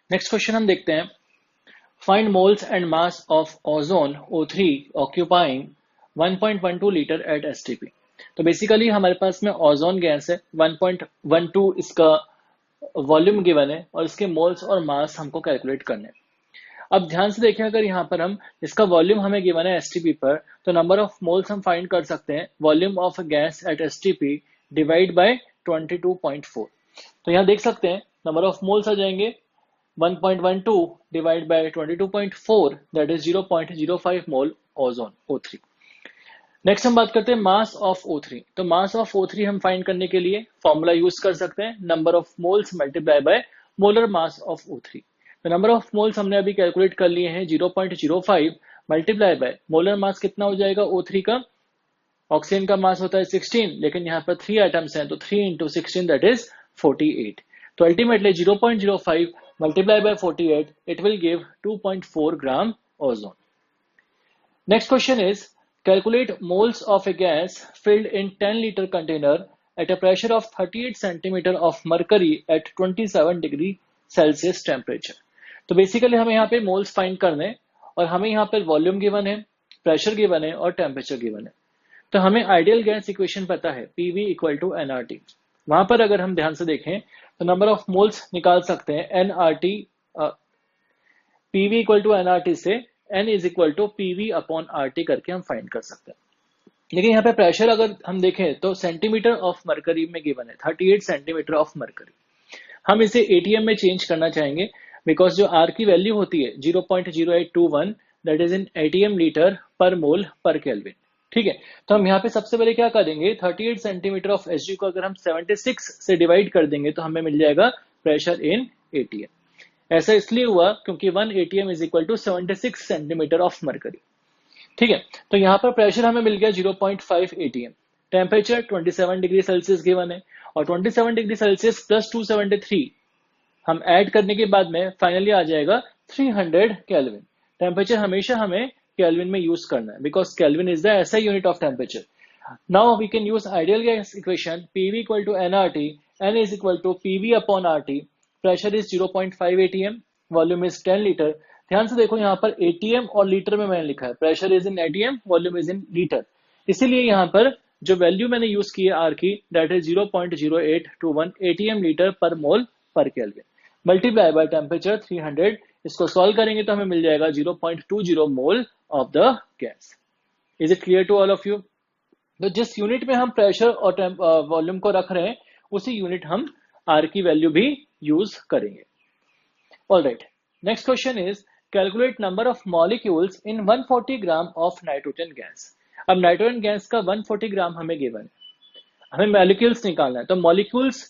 Next question हम देखते हैं, find moles and mass of ozone O3 occupying 1.12 litre at STP। तो basically हमारे पास में ओजोन गैस है, 1.12 इसका वॉल्यूम गिवन है और इसके मोल्स और मास हमको कैलकुलेट करने हैं। अब ध्यान से देखें, अगर यहाँ पर हम इसका वॉल्यूम हमें गिवन है STP पर, तो नंबर ऑफ मोल्स हम फाइंड कर सकते हैं volume of gas at STP divide by 22.4। तो यहाँ देख सकते हैं नंबर ऑफ मोल्स आ जाएंगे 1.12 divide by 22.4, that is 0.05 mole ozone O3। Next हम बात करते हैं मास ऑफ O3। तो मास ऑफ O3 हम फाइंड करने के लिए फॉर्मूला यूज कर सकते हैं, number of moles multiply by molar mass of O3। तो नंबर ऑफ मोल्स हमने अभी कैलकुलेट कर लिए हैं 0.05 मल्टीप्लाई बाय मोलर मास कितना हो जाएगा O3 का। ऑक्सीजन का मास होता है 16, लेकिन यहाँ पर 3 एटम्स हैं, तो 3 into 16 दैट इज 48। तो ultimately 0.05 multiply by 48, it will give 2.4 gram ozone. Next question is, calculate moles of a gas filled in 10 liter container at a pressure of 38 centimeter of mercury at 27 degree Celsius temperature. तो basically हमें यहाँ पे moles find करने हैं और हमें यहाँ पे वॉल्यूम गिवन है, प्रेशर गिवन है और टेम्परेचर गिवन है। तो हमें आइडियल गैस इक्वेशन पता है, PV इक्वल टू NRT। वहां पर अगर हम ध्यान से देखें तो नंबर ऑफ मोल्स निकाल सकते हैं NRT, PV equal to NRT से N is equal to PV upon RT करके हम फाइंड कर सकते हैं। लेकिन यहाँ पे प्रेशर अगर हम देखें तो सेंटीमीटर ऑफ मरकरी में गिवन है, 38 सेंटीमीटर ऑफ मरकरी। हम इसे ATM में चेंज करना चाहेंगे बिकॉज जो R की वैल्यू होती है 0.0821, that is in ATM litre पर मोल पर केल्विन। ठीक है, तो हम यहाँ पे सबसे पहले क्या करेंगे, 38 सेंटीमीटर ऑफ Hg को अगर हम 76 से डिवाइड कर देंगे तो हमें मिल जाएगा प्रेशर इन ATM। ऐसा इसलिए हुआ क्योंकि 1 ATM is equal to 76 centimetre of mercury. ठीक है, तो यहाँ पर प्रेशर हमें मिल गया 0.5 ATM, temperature 27 degree Celsius given है और 27 डिग्री सेल्सियस प्लस 273 हम ऐड करने के बाद में फाइनली आ जाएगा 300 केल्विन। टेम्परेचर हमेशा हमें केल्विन में यूज करना है because kelvin is the SI unit of temperature. Now we can use ideal gas equation, PV equal to NRT, N is equal to PV upon RT। Pressure is 0.5 ATM, volume is 10 litre. ध्यान से देखो यहाँ पर ATM और litre में मैंने लिखा है, pressure is in ATM, volume is in litre. इसीलिए यहाँ पर जो वैल्यू मैंने यूज की है R की, दैट इज 0.0821 ATM लीटर पर मोल पर केल्विन, मल्टीप्लाई बाय टेम्परेचर 300। इसको सॉल्व करेंगे तो हमें मिल जाएगा 0.20 mole of the gas. Is it clear to all of you? तो जिस यूनिट में हम प्रेशर और वॉल्यूम को रख रहे हैं उसी यूनिट हम R की वैल्यू भी यूज करेंगे। Alright, next question is, calculate number of molecules in 140 gram of nitrogen gas. अब नाइट्रोजन गैस का 140 ग्राम हमें गिवन है, हमें मॉलिक्यूल्स निकालना है। तो मॉलिक्यूल्स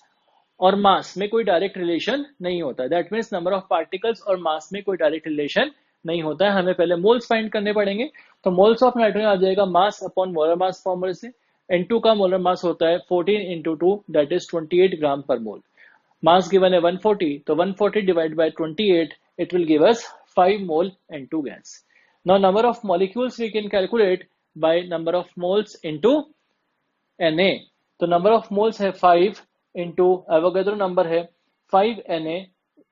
और मास में कोई डायरेक्ट रिलेशन नहीं होता है, that means number of particles और मास में कोई डायरेक्ट रिलेशन नहीं होता है। हमें पहले मोल्स फाइंड करने पड़ेंगे। तो मोल्स ऑफ नाइट्रोजन आ जाएगा मास अपॉन मोलर मास फॉर्मूले से। N2 का मोलर मास होता है 14 into 2, that is 28 gram per mole. Mass given है 140, तो 140 divide by 28, it will give us 5 mole N2 gas. Now number of molecules we can calculate by number of moles into Na। तो number of moles है 5 into Avogadro number है 5, Na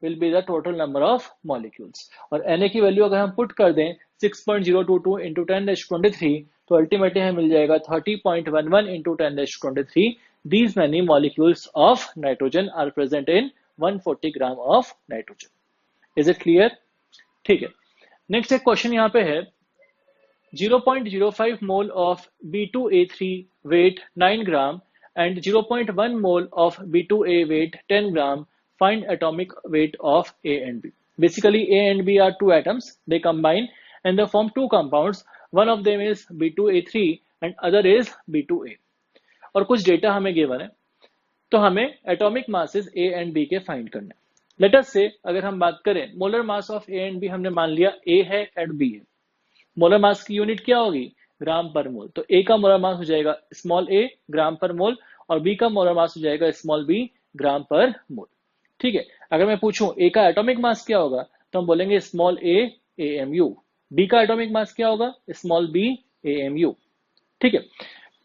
will be the total number of molecules। और Na की value अगर हम put कर दें 6.022 into 10⁻23, तो अल्टीमेटली हमें मिल जाएगा 30.11 into 10⁻23। These many molecules of nitrogen are present in 140 gram of nitrogen। Is it clear? ठीक है, नेक्स्ट एक क्वेश्चन यहाँ पे है, 0.05 mole of B2A3 weight 9 gram and 0.1 mole of B2A weight 10 gram. Find atomic weight of A and B. Basically, A and B are two atoms. They combine and they form two compounds. One of them is B2A3 and other is B2A. और कुछ data हमें given है, तो हमें atomic masses A and B के find करने। Let us से अगर हम बात करें molar mass of A and B, हमने मान लिया A है एंड B है। मोलर मास की यूनिट क्या होगी? ग्राम पर मोल। तो A का मोलर मास हो जाएगा स्मॉल a ग्राम पर मोल और B का मोलर मास हो जाएगा स्मॉल b ग्राम पर मोल। ठीक है, अगर मैं पूछूं A का एटॉमिक मास क्या होगा, तो हम बोलेंगे स्मॉल a AMU। B का एटॉमिक मास क्या होगा? Small b AMU। ठीक है,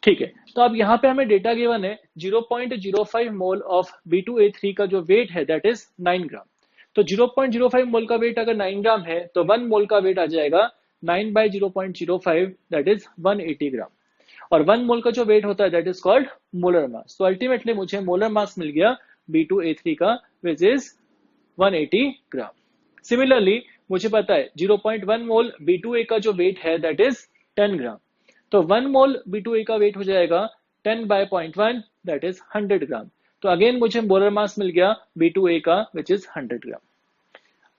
ठीक है, तो अब यहाँ पे हमें डेटा गिवन है 0.05 मोल ऑफ B2A3 का जो वेट है दैट इज 9 ग्राम। तो 0.05 मोल का वेट अगर 9 ग्राम है तो 1 मोल का वेट आ जाएगा 9 बाई 0.05, दैट इज 180 ग्राम। और 1 मोल का जो वेट होता है that is called molar mass. तो अल्टीमेटली मुझे मोलर मास मिल गया B2A3 का, विच इज 180 ग्राम। सिमिलरली मुझे पता है 0.1 मोल B2A का जो वेट है दैट इज 10 ग्राम। तो 1 मोल B2A का वेट हो जाएगा 10 बाय 0.1, दैट इज 100 ग्राम। तो अगेन मुझे मोलर मास मिल गया B2A का, विच इज 100 ग्राम।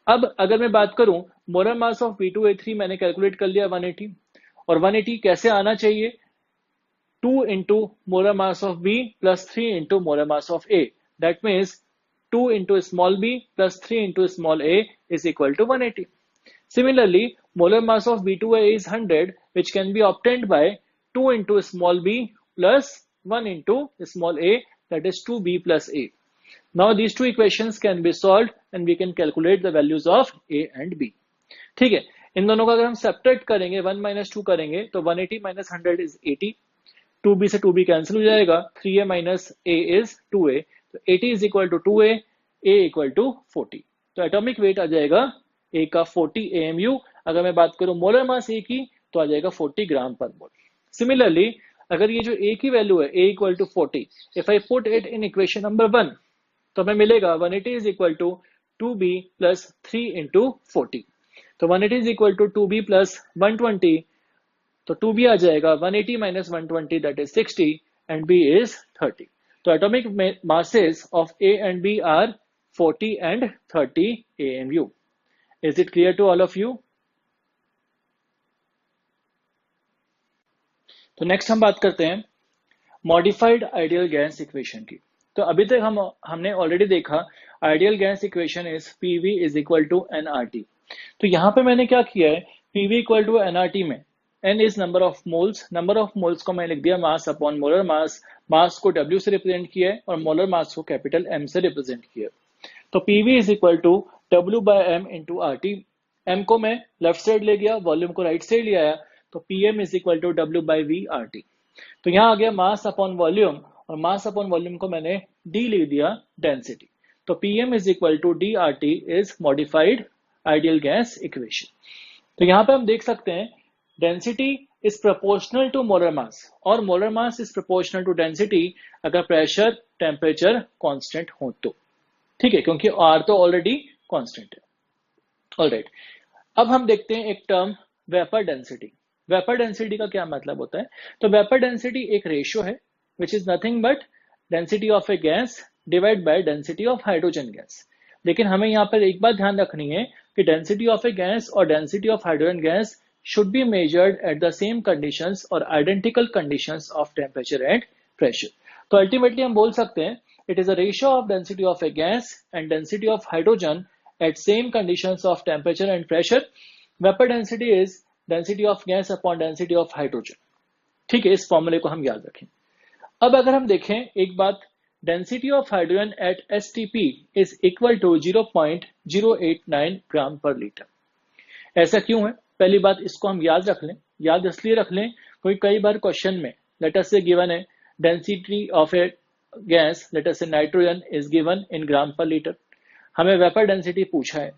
अब अगर मैं बात करूं मोलर मास ऑफ B2A3 मैंने कैलकुलेट कर लिया 180, और 180 कैसे आना चाहिए, 2 into molar mass of B plus 3 into molar mass of A. That means 2 into small b plus 3 into small a is equal to 180. Similarly, molar mass of B2A is 100, which can be obtained by 2 into small b plus 1 into small a, that is 2b plus a. Now these two equations can be solved and we can calculate the values of A and B. ठीक है, इन दोनों का अगर हम separate करेंगे 1 minus 2 करेंगे तो 180 minus 100 is 80, 2b से 2b कैंसिल हो जाएगा, 3a minus a is 2a, तो 80 is equal to 2a, a equal to 40। तो एटॉमिक वेट आ जाएगा a का 40 AMU। अगर मैं बात करूं मोलर मास a की तो आ जाएगा 40 ग्राम पर मोल। सिमिलरली अगर ये जो a की वैल्यू है a equal to 40, if I put it in equation number 1 तो हमें मिलेगा 180 is equal to 2b plus 3 into 40। तो 180 is equal to 2b plus 120, तो 2b आ जाएगा 180 minus 120, that is 60, and b is 30। तो atomic masses of A and B are 40 and 30 AMU। Is it clear to all of you? तो next हम बात करते हैं modified ideal gas equation की। तो अभी तक हमने ऑलरेडी देखा ideal gas equation is PV is equal to nRT। तो यहाँ पे मैंने क्या किया है, PV equal to nRT में N is number of moles, number of moles को मैं लिख दिया मास अपॉन मोलर मास, मास को W से रिप्रेजेंट किया है और मोलर मास को कैपिटल M से रिप्रेजेंट किया है। तो PV is equal to W by M into RT। M को मैं लेफ्ट साइड ले गया, वॉल्यूम को राइट साइड ले आया, तो PM is equal to W by V RT। तो यहाँ आ गया मास अपॉन वॉल्यूम, और मास अपॉन वॉल्यूम को मैंने D लिख दिया डेंसिटी। तो PM is equal to DRT is modified ideal gas equation. तो यहाँ पे हम देख सकते हैं density is proportional to molar mass, और molar mass is proportional to density अगर प्रेशर टेम्परेचर कांस्टेंट हो तो। ठीक है, क्योंकि R तो ऑलरेडी कांस्टेंट है। ऑलराइट, अब हम देखते हैं एक term vapour density. Vapour density का क्या मतलब होता है, तो वेपर डेंसिटी एक रेशियो है which is nothing but density of a gas divide by density of hydrogen gas. लेकिन हमें यहाँ पर एक बात ध्यान रखनी है कि डेंसिटी ऑफ ए गैस और density of hydrogen gas should be measured at the same conditions or identical conditions of temperature and pressure। तो अल्टीमेटली हम बोल सकते हैं it is a ratio of density of a gas and density of hydrogen at same conditions of temperature and pressure। Vapor density is density of gas upon density of hydrogen। ठीक है, इस फॉर्मूले को हम याद रखें। अब अगर हम देखें एक बात, density of hydrogen at STP is equal to 0.089 ग्राम पर लीटर। ऐसा क्यों है, पहली बात इसको हम याद रख लें। याद इसलिए रख लें क्योंकि कई बार क्वेश्चन में लेट अस से गिवन है density of a gas, let us से नाइट्रोजन इज गिवन इन ग्राम पर लीटर, हमें वेपर डेंसिटी पूछा है।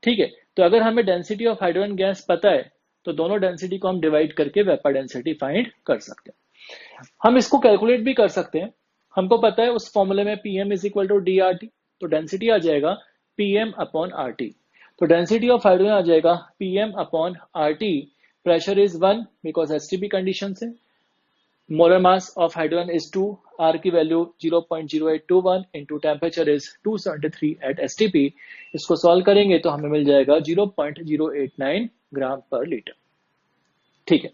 ठीक है, तो अगर हमें डेंसिटी ऑफ हाइड्रोजन गैस पता है तो दोनों डेंसिटी को हम डिवाइड करके वेपर डेंसिटी फाइंड कर सकते हैं। हम इसको कैलकुलेट भी कर सकते हैं। हमको पता है उस फॉर्मूले में PM is equal to DRT, तो डेंसिटी आ जाएगा PM अपॉन RT। तो डेंसिटी ऑफ हाइड्रोजन आ जाएगा PM upon RT। Pressure is 1 because STP condition से। Molar mass of hydrogen is 2, R की value 0.0821 into temperature is 273 at STP। इसको solve करेंगे तो हमें मिल जाएगा 0.089 ग्राम पर लीटर। ठीक है,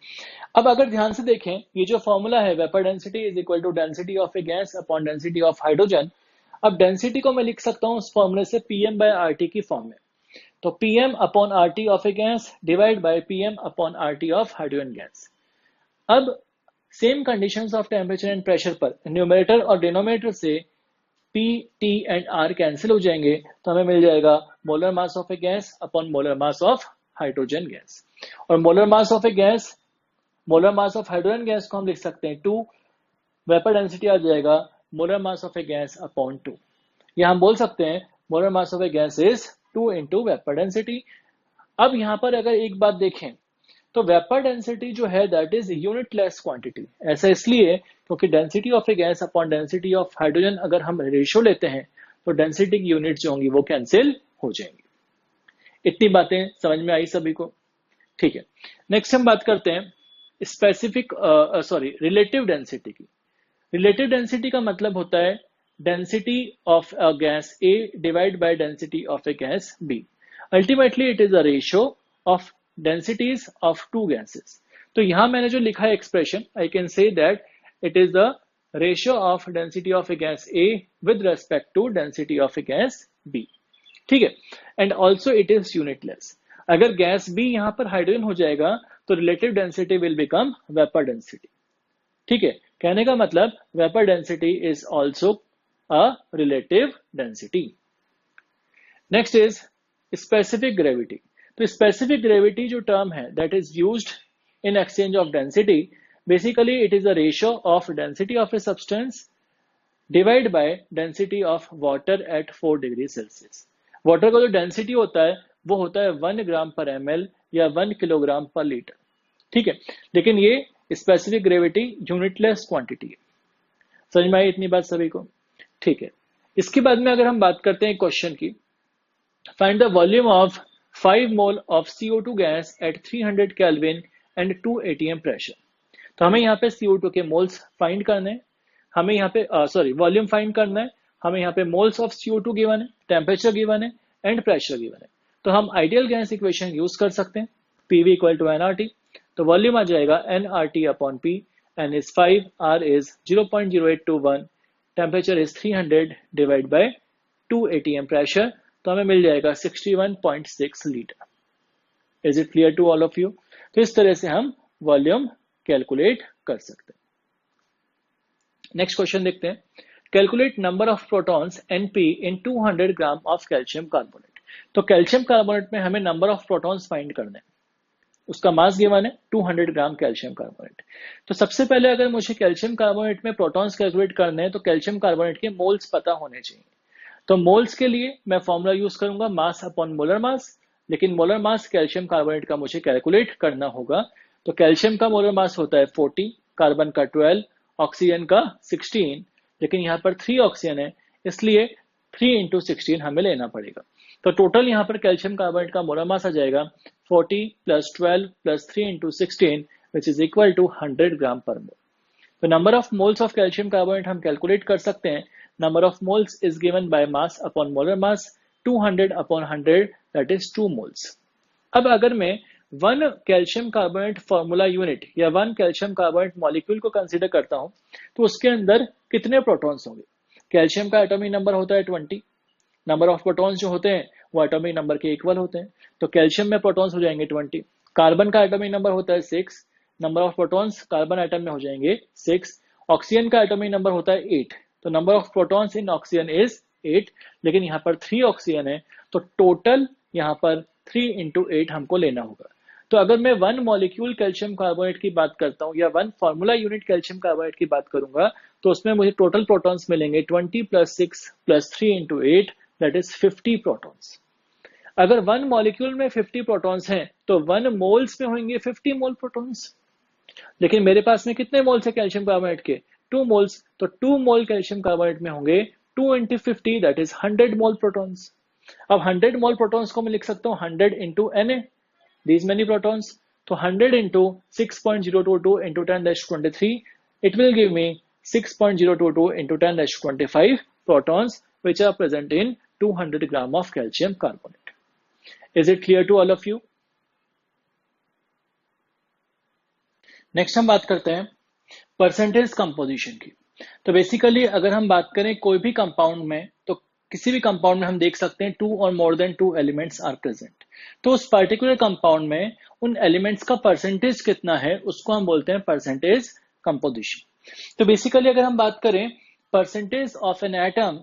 अब अगर ध्यान से देखें ये जो फॉर्मूला है vapour density is equal to density of a gas upon density of hydrogen. अब डेंसिटी को मैं लिख सकता हूं उस फॉर्मूले से PM बाय RT की फॉर्म में। तो PM upon RT of a gas divide by PM upon RT of hydrogen gas. अब same conditions of temperature and pressure पर न्यूमरेटर और डिनोमिनेटर से P, T and R cancel हो जाएंगे, तो हमें मिल जाएगा molar mass of a gas upon molar mass of hydrogen gas. और molar mass of a gas, molar mass of hydrogen gas को हम लिख सकते हैं 2, वेपर डेंसिटी आ जाएगा molar mass of a gas upon 2। या हम बोल सकते हैं molar mass of a gas is 2 into vapour density. अब यहाँ पर अगर एक बात देखें तो वेपर डेंसिटी जो है दैट इज यूनिटलेस क्वांटिटी। ऐसा इसलिए क्योंकि density of a gas upon density of hydrogen अगर हम रेशियो लेते हैं तो डेंसिटी की यूनिट जो होंगी वो कैंसिल हो जाएंगी। इतनी बातें समझ में आई सभी को? ठीक है, नेक्स्ट हम बात करते हैं स्पेसिफिक रिलेटिव डेंसिटी की। रिलेटिव डेंसिटी का मतलब होता है density of a gas A divide by density of a gas B. Ultimately it is a ratio of densities of two gases. तो यहां मैंने जो लिखा है expression, I can say that it is the ratio of density of a gas A with respect to density of a gas B. ठीक है, and also it is unitless. अगर gas B यहां पर हाइड्रोजन हो जाएगा तो relative density will become vapour density. ठीक है, कहने का मतलब vapour density is also a relative density. Next is specific gravity. तो स्पेसिफिक ग्रेविटी जो टर्म है that is used in exchange of density, basically it is a ratio of density of a substance divide by density of water at 4 degree Celsius. Water का जो density होता है वो होता है 1 ग्राम पर ml या 1 किलोग्राम पर लीटर। ठीक है, लेकिन ये स्पेसिफिक ग्रेविटी यूनिटलेस क्वांटिटी है। समझ में आई इतनी बात सभी को? ठीक है, इसके बाद में अगर हम बात करते हैं क्वेश्चन की, find the volume of 5 mole of CO2 gas at 300 kelvin and 2 atm pressure. तो हमें यहाँ पे CO2 के मोल्स फाइंड करने हैं, हमें यहाँ पे वॉल्यूम फाइंड करना है, हमें यहाँ पे मोल्स ऑफ CO2 गिवन है, टेम्परेचर गिवन है एंड प्रेशर गिवन है। तो हम आइडियल गैस इक्वेशन यूज कर सकते हैं, PV इक्वल टू nRT। तो वॉल्यूम आ जाएगा nRT upon P, n is 5, R is 0.0821, temperature is 300 divide by 2 atm pressure, तो हमें मिल जाएगा 61.6 litre. Is it clear to all of you? तो इस तरह से हम वॉल्यूम कैलकुलेट कर सकते हैं। नेक्स्ट क्वेश्चन देखते हैं, calculate number of protons Np in 200 gram of calcium carbonate. तो कैल्शियम कार्बोनेट में हमें नंबर ऑफ प्रोटॉन्स फाइंड करने हैं, उसका मास गिवन है 200 ग्राम कैल्शियम कार्बोनेट। तो सबसे पहले अगर मुझे कैल्शियम कार्बोनेट में प्रोटॉन्स कैलकुलेट करने हैं तो कैल्शियम कार्बोनेट के मोल्स पता होने चाहिए। तो मोल्स के लिए मैं फॉर्मूला यूज करूंगा मास अपॉन मोलर मास, लेकिन मोलर मास कैल्शियम कार्बोनेट का मुझे कैलकुलेट करना होगा। तो कैल्शियम का मोलर मास होता है 40, कार्बन का 12, ऑक्सीजन का 16, लेकिन यहाँ पर 3 ऑक्सीजन है इसलिए 3 इंटू 16 हमें लेना पड़ेगा। तो टोटल यहाँ पर कैल्शियम कार्बोनेट का मोलर मास आ जाएगा 40 plus 12 plus 3 into 16 which is equal to 100 gram per mole. तो number of moles of calcium carbonate हम कैलकुलेट कर सकते हैं। Number of moles is given by mass upon molar mass, 200 upon 100 that is 2 moles. अब अगर मैं 1 calcium carbonate formula unit या 1 calcium carbonate molecule को कंसीडर करता हूं तो उसके अंदर कितने प्रोटॉन्स होंगे? कैल्शियम का एटॉमिक नंबर होता है 20, नंबर ऑफ प्रोटॉन्स जो होते हैं वो एटॉमिक नंबर के इक्वल होते हैं, तो कैल्शियम में प्रोटॉन्स हो जाएंगे 20। कार्बन का एटॉमिक नंबर होता है 6, number of protons carbon atom में हो जाएंगे 6। ऑक्सीजन का एटॉमिक नंबर होता है 8, तो number of protons in oxygen is 8, लेकिन यहाँ पर 3 ऑक्सीजन है तो टोटल यहाँ पर 3 इंटू 8 हमको लेना होगा। तो अगर मैं 1 मॉलिक्यूल कैल्शियम कार्बोनेट की बात करता हूँ या 1 फॉर्मूला यूनिट कैल्शियम कार्बोनेट की बात करूंगा तो उसमें मुझे टोटल प्रोटॉन्स मिलेंगे 20 plus 6 plus 3 into 8 that is 50 protons. अगर 1 मॉलिक्यूल में 50 प्रोटॉन्स हैं तो 1 मोल्स में होंगे 50 मोल प्रोटॉन्स, लेकिन मेरे पास में कितने मोल्स है कैल्शियम कार्बोनेट के? 2 मोल्स, तो 2 मोल कैल्शियम कार्बोनेट में होंगे 2 into 50 that is 100 mole protons. अब 100 मोल प्रोटॉन्स को मैं लिख सकता हूँ 100 into Na, these many protons, तो 100 into 6.022 into 10⁻23 it will give me 6.022 into 10⁻25 protons which are present in 200 gram of calcium carbonate. Is it clear to all of you? Next हम बात करते हैं परसेंटेज कंपोजिशन की। तो basically अगर हम बात करें कोई भी कंपाउंड में तो किसी भी कंपाउंड में हम देख सकते हैं 2 और more than 2 elements are present. तो उस पर्टिकुलर कंपाउंड में उन एलिमेंट्स का परसेंटेज कितना है उसको हम बोलते हैं परसेंटेज कंपोजिशन। तो बेसिकली अगर हम बात करें percentage of an atom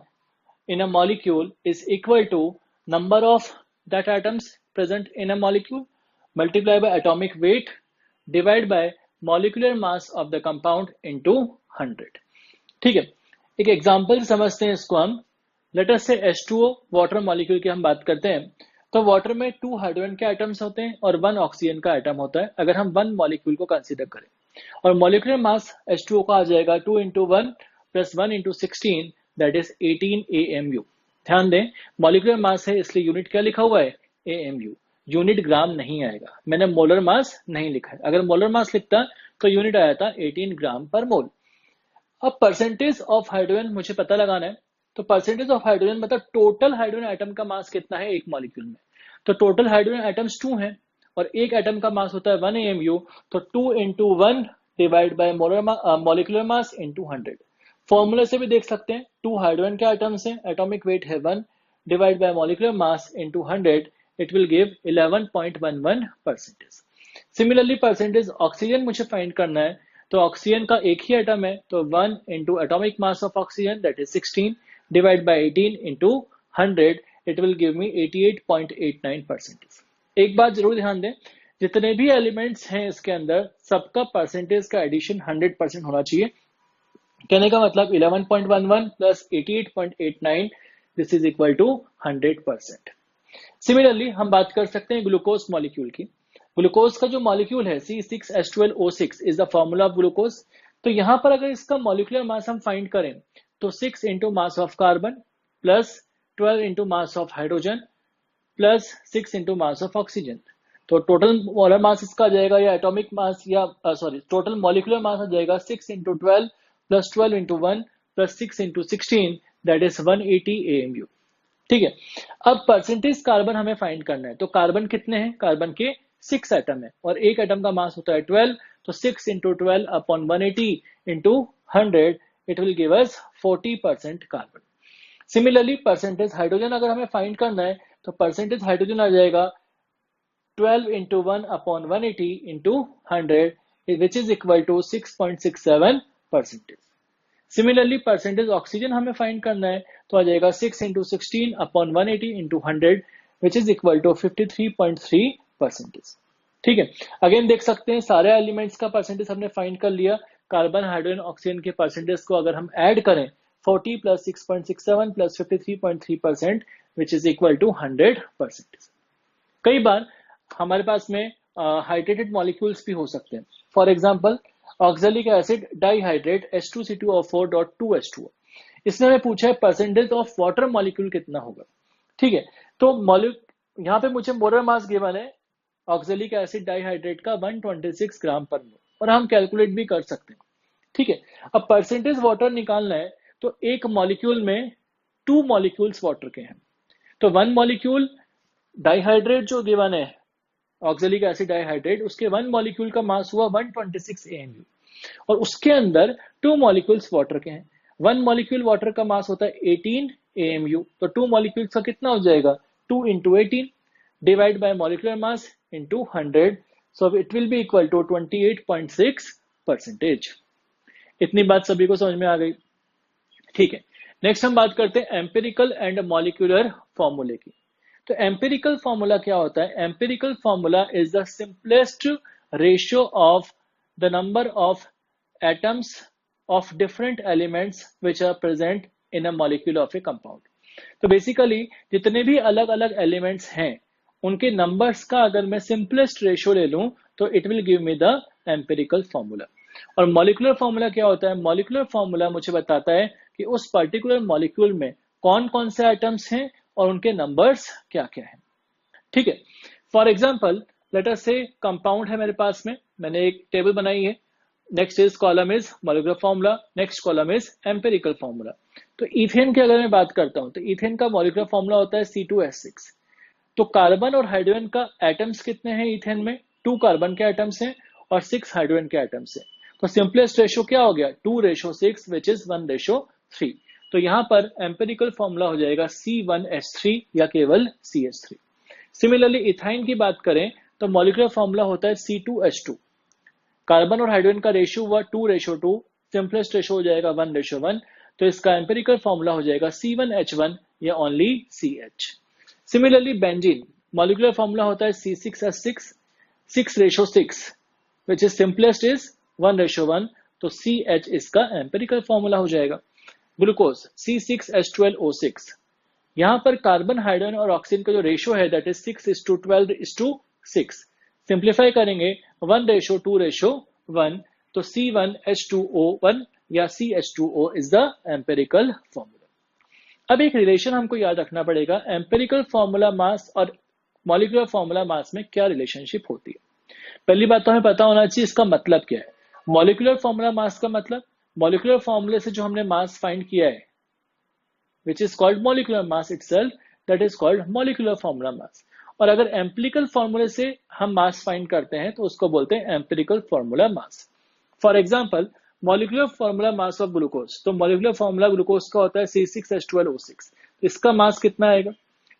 in a molecule is equal to number of that atoms present in a molecule multiply by atomic weight divide by molecular mass of the compound into 100। ठीक है, एक example समझते हैं इसको हम। Let us से H2O water molecule की हम बात करते हैं, तो वाटर में 2 हाइड्रोजन के एटम्स होते हैं और 1 ऑक्सीजन का एटम होता है अगर हम 1 मॉलिक्यूल को कंसीडर करें। और मॉलिक्यूलर मास H2O का आ जाएगा 2 into 1 plus 1 into 16 that is 18 AMU। ध्यान दें मॉलिक्यूलर मास है इसलिए यूनिट क्या लिखा हुआ है AMU, यूनिट ग्राम नहीं आएगा, मैंने मोलर मास नहीं लिखा है। अगर मोलर मास लिखता तो यूनिट आया था 18 ग्राम पर मोल। अब परसेंटेज ऑफ हाइड्रोजन मुझे पता लगाना है, तो परसेंटेज ऑफ हाइड्रोजन मतलब टोटल हाइड्रोजन एटम का मास कितना है एक मॉलिक्यूल में। तो टोटल हाइड्रोजन एटम्स 2 हैं और एक एटम का मास होता है 1 AMU, तो 2 into 1 divide by molecular mass into 100। फॉर्मूले से भी देख सकते हैं 2 हाइड्रोजन के एटम्स हैं, एटॉमिक वेट है 1 divide by molecular mass into 100, it will give 11.11%। Similarly percentage oxygen मुझे फाइंड करना है, तो ऑक्सीजन का एक ही एटम है तो 1 into atomic mass of oxygen that is 16 divide by 18 into 100, it will give मी 88.89%। एक बात जरूर ध्यान दें, जितने भी एलिमेंट्स हैं इसके अंदर सबका परसेंटेज का एडिशन 100% होना चाहिए। कहने का मतलब 11.11 plus 88.89 this is equal to 100%। Similarly हम बात कर सकते हैं ग्लूकोज मॉलिक्यूल की। ग्लूकोज का जो मॉलिक्यूल है C6H12O6 is the formula of glucose. तो यहां पर अगर इसका मॉलिक्यूलर मास हम फाइंड करें तो 6 into mass of carbon plus 12 into mass of hydrogen plus 6 into mass of oxygen. तो टोटल मोलर मास इसका आ जाएगा या एटॉमिक मास या सॉरी टोटल मॉलिक्यूलर मास आ जाएगा 6 into 12 plus 12 into 1 plus 6 into 16 that is 180 AMU। ठीक है, अब परसेंटेज कार्बन हमें फाइंड करना है, तो कार्बन कितने हैं, कार्बन के 6 एटम है और एक एटम का मास होता है 12, तो 6 into 12 upon 180 into 100 it will give us 40% carbon. Similarly percentage hydrogen अगर हमें फाइंड करना है तो परसेंटेज हाइड्रोजन आ जाएगा 12 into 1 upon 180 into 100 which is equal to 6.67%। Similarly percentage oxygen हमें फाइंड करना है तो आ जाएगा 6 into 16 upon 180 into 100 which is equal to 53.3%। ठीक है, अगेन देख सकते हैं सारे एलिमेंट्स का परसेंटेज हमने फाइंड कर लिया। कार्बन हाइड्रोजन ऑक्सीजन के परसेंटेज को अगर हम ऐड करें 40 plus 6.67 plus 53.3% which is equal to 100%। कई बार हमारे पास में हाइड्रेटेड मॉलिक्यूल्स भी हो सकते हैं। For example oxalic acid dihydrate H2C2O4.2H2O, इसने हमें पूछा है परसेंटेज ऑफ वाटर मॉलिक्यूल कितना होगा। ठीक है, तो यहाँ पे मुझे मोलर मास गिवन है ऑक्सैलिक एसिड डाइहाइड्रेट का 126 ग्राम पर मोल और हम कैलकुलेट भी कर सकते हैं। ठीक है, अब परसेंटेज वाटर निकालना है तो एक मॉलिक्यूल में 2 मॉलिक्यूल्स वाटर के हैं, तो 1 मॉलिक्यूल डाइहाइड्रेट जो गिवन है ऑक्सैलिक एसिड डाइहाइड्रेट उसके 1 मॉलिक्यूल का मास हुआ 126 AMU और उसके अंदर 2 मॉलिक्यूल्स वाटर के हैं। 1 मॉलिक्यूल वाटर का मास होता है 18 AMU, तो 2 मॉलिक्यूल्स का कितना हो जाएगा 2 into 18 divide by molecular mass into 100, so it will be equal to 28.6%। इतनी बात सभी को समझ में आ गई। ठीक है, नेक्स्ट हम बात करते हैं एम्पिरिकल एंड मॉलिक्यूलर फॉर्मूले की। तो एम्पिरिकल फॉर्मूला क्या होता है, empirical formula is the simplest ratio of the number of atoms of different elements which are present in a molecule of a compound. तो बेसिकली जितने भी अलग अलग एलिमेंट्स हैं उनके नंबर्स का अगर मैं सिंपलेस्ट रेशियो ले लूं तो it will give me the empirical formula. और मॉलिक्यूलर फॉर्मूला क्या होता है, मॉलिक्यूलर फॉर्मूला मुझे बताता है कि उस पर्टिकुलर मॉलिक्यूल में कौन कौन से एटम्स हैं और उनके नंबर्स क्या क्या हैं। ठीक है, फॉर एग्जाम्पल लेट अस से कंपाउंड है मेरे पास में, मैंने एक टेबल बनाई है, next is column is molecular formula, next column is empirical formula. तो इथेन की अगर मैं बात करता हूं तो इथेन का मॉलिक्यूलर फॉर्मूला होता है C2H6। तो कार्बन और हाइड्रोजन का एटम्स कितने हैं इथेन में, 2 कार्बन के एटम्स हैं और 6 हाइड्रोजन के एटम्स हैं। तो सिंपलेस्ट रेशियो क्या हो गया 2:6 विच इज 1:3। तो यहां पर एम्पिरिकल फॉर्मूला हो जाएगा C1H3 या केवल CH3। सिमिलरली इथाइन की बात करें तो मॉलिक्यूलर फॉर्मूला होता है C2H2। कार्बन और हाइड्रोजन का रेशियो हुआ 2:2, सिंपलेस्ट रेशियो हो जाएगा 1:1, तो इसका एम्पिरिकल फॉर्मूला हो जाएगा C1H1 या only CH। Similarly benzene molecular formula होता है C6H6, 6:6 which is simplest is 1:1, तो CH इसका एम्पिरिकल फॉर्मूला हो जाएगा। ग्लूकोज C6H12O6 यहाँ पर कार्बन, हाइड्रोजन और ऑक्सीजन का जो रेशियो है दैट इज 6:12:6। सिंप्लीफाई करेंगे 1:2:1, तो C1H2O1 या CH2O is the empirical formula. अब एक रिलेशन हमको याद रखना पड़ेगा, एम्पेरिकल फॉर्मूला मास और मॉलिक्यूलर फॉर्मूला मास में क्या रिलेशनशिप होती है। पहली बात तो हमें पता होना चाहिए इसका मतलब क्या है। मॉलिक्यूलर फॉर्मूला मास का मतलब, मॉलिक्यूलर फॉर्मूले से जो हमने मास फाइंड किया है which is called molecular mass itself, that is called molecular formula mass। और अगर एम्पिरिकल फॉर्मूले से हम मास फाइंड करते हैं तो उसको बोलते हैं empirical formula mass. For example molecular formula mass of glucose, तो मॉलिक्यूलर फॉर्मूला ग्लूकोज का होता है C6H12O6। इसका मास कितना आएगा,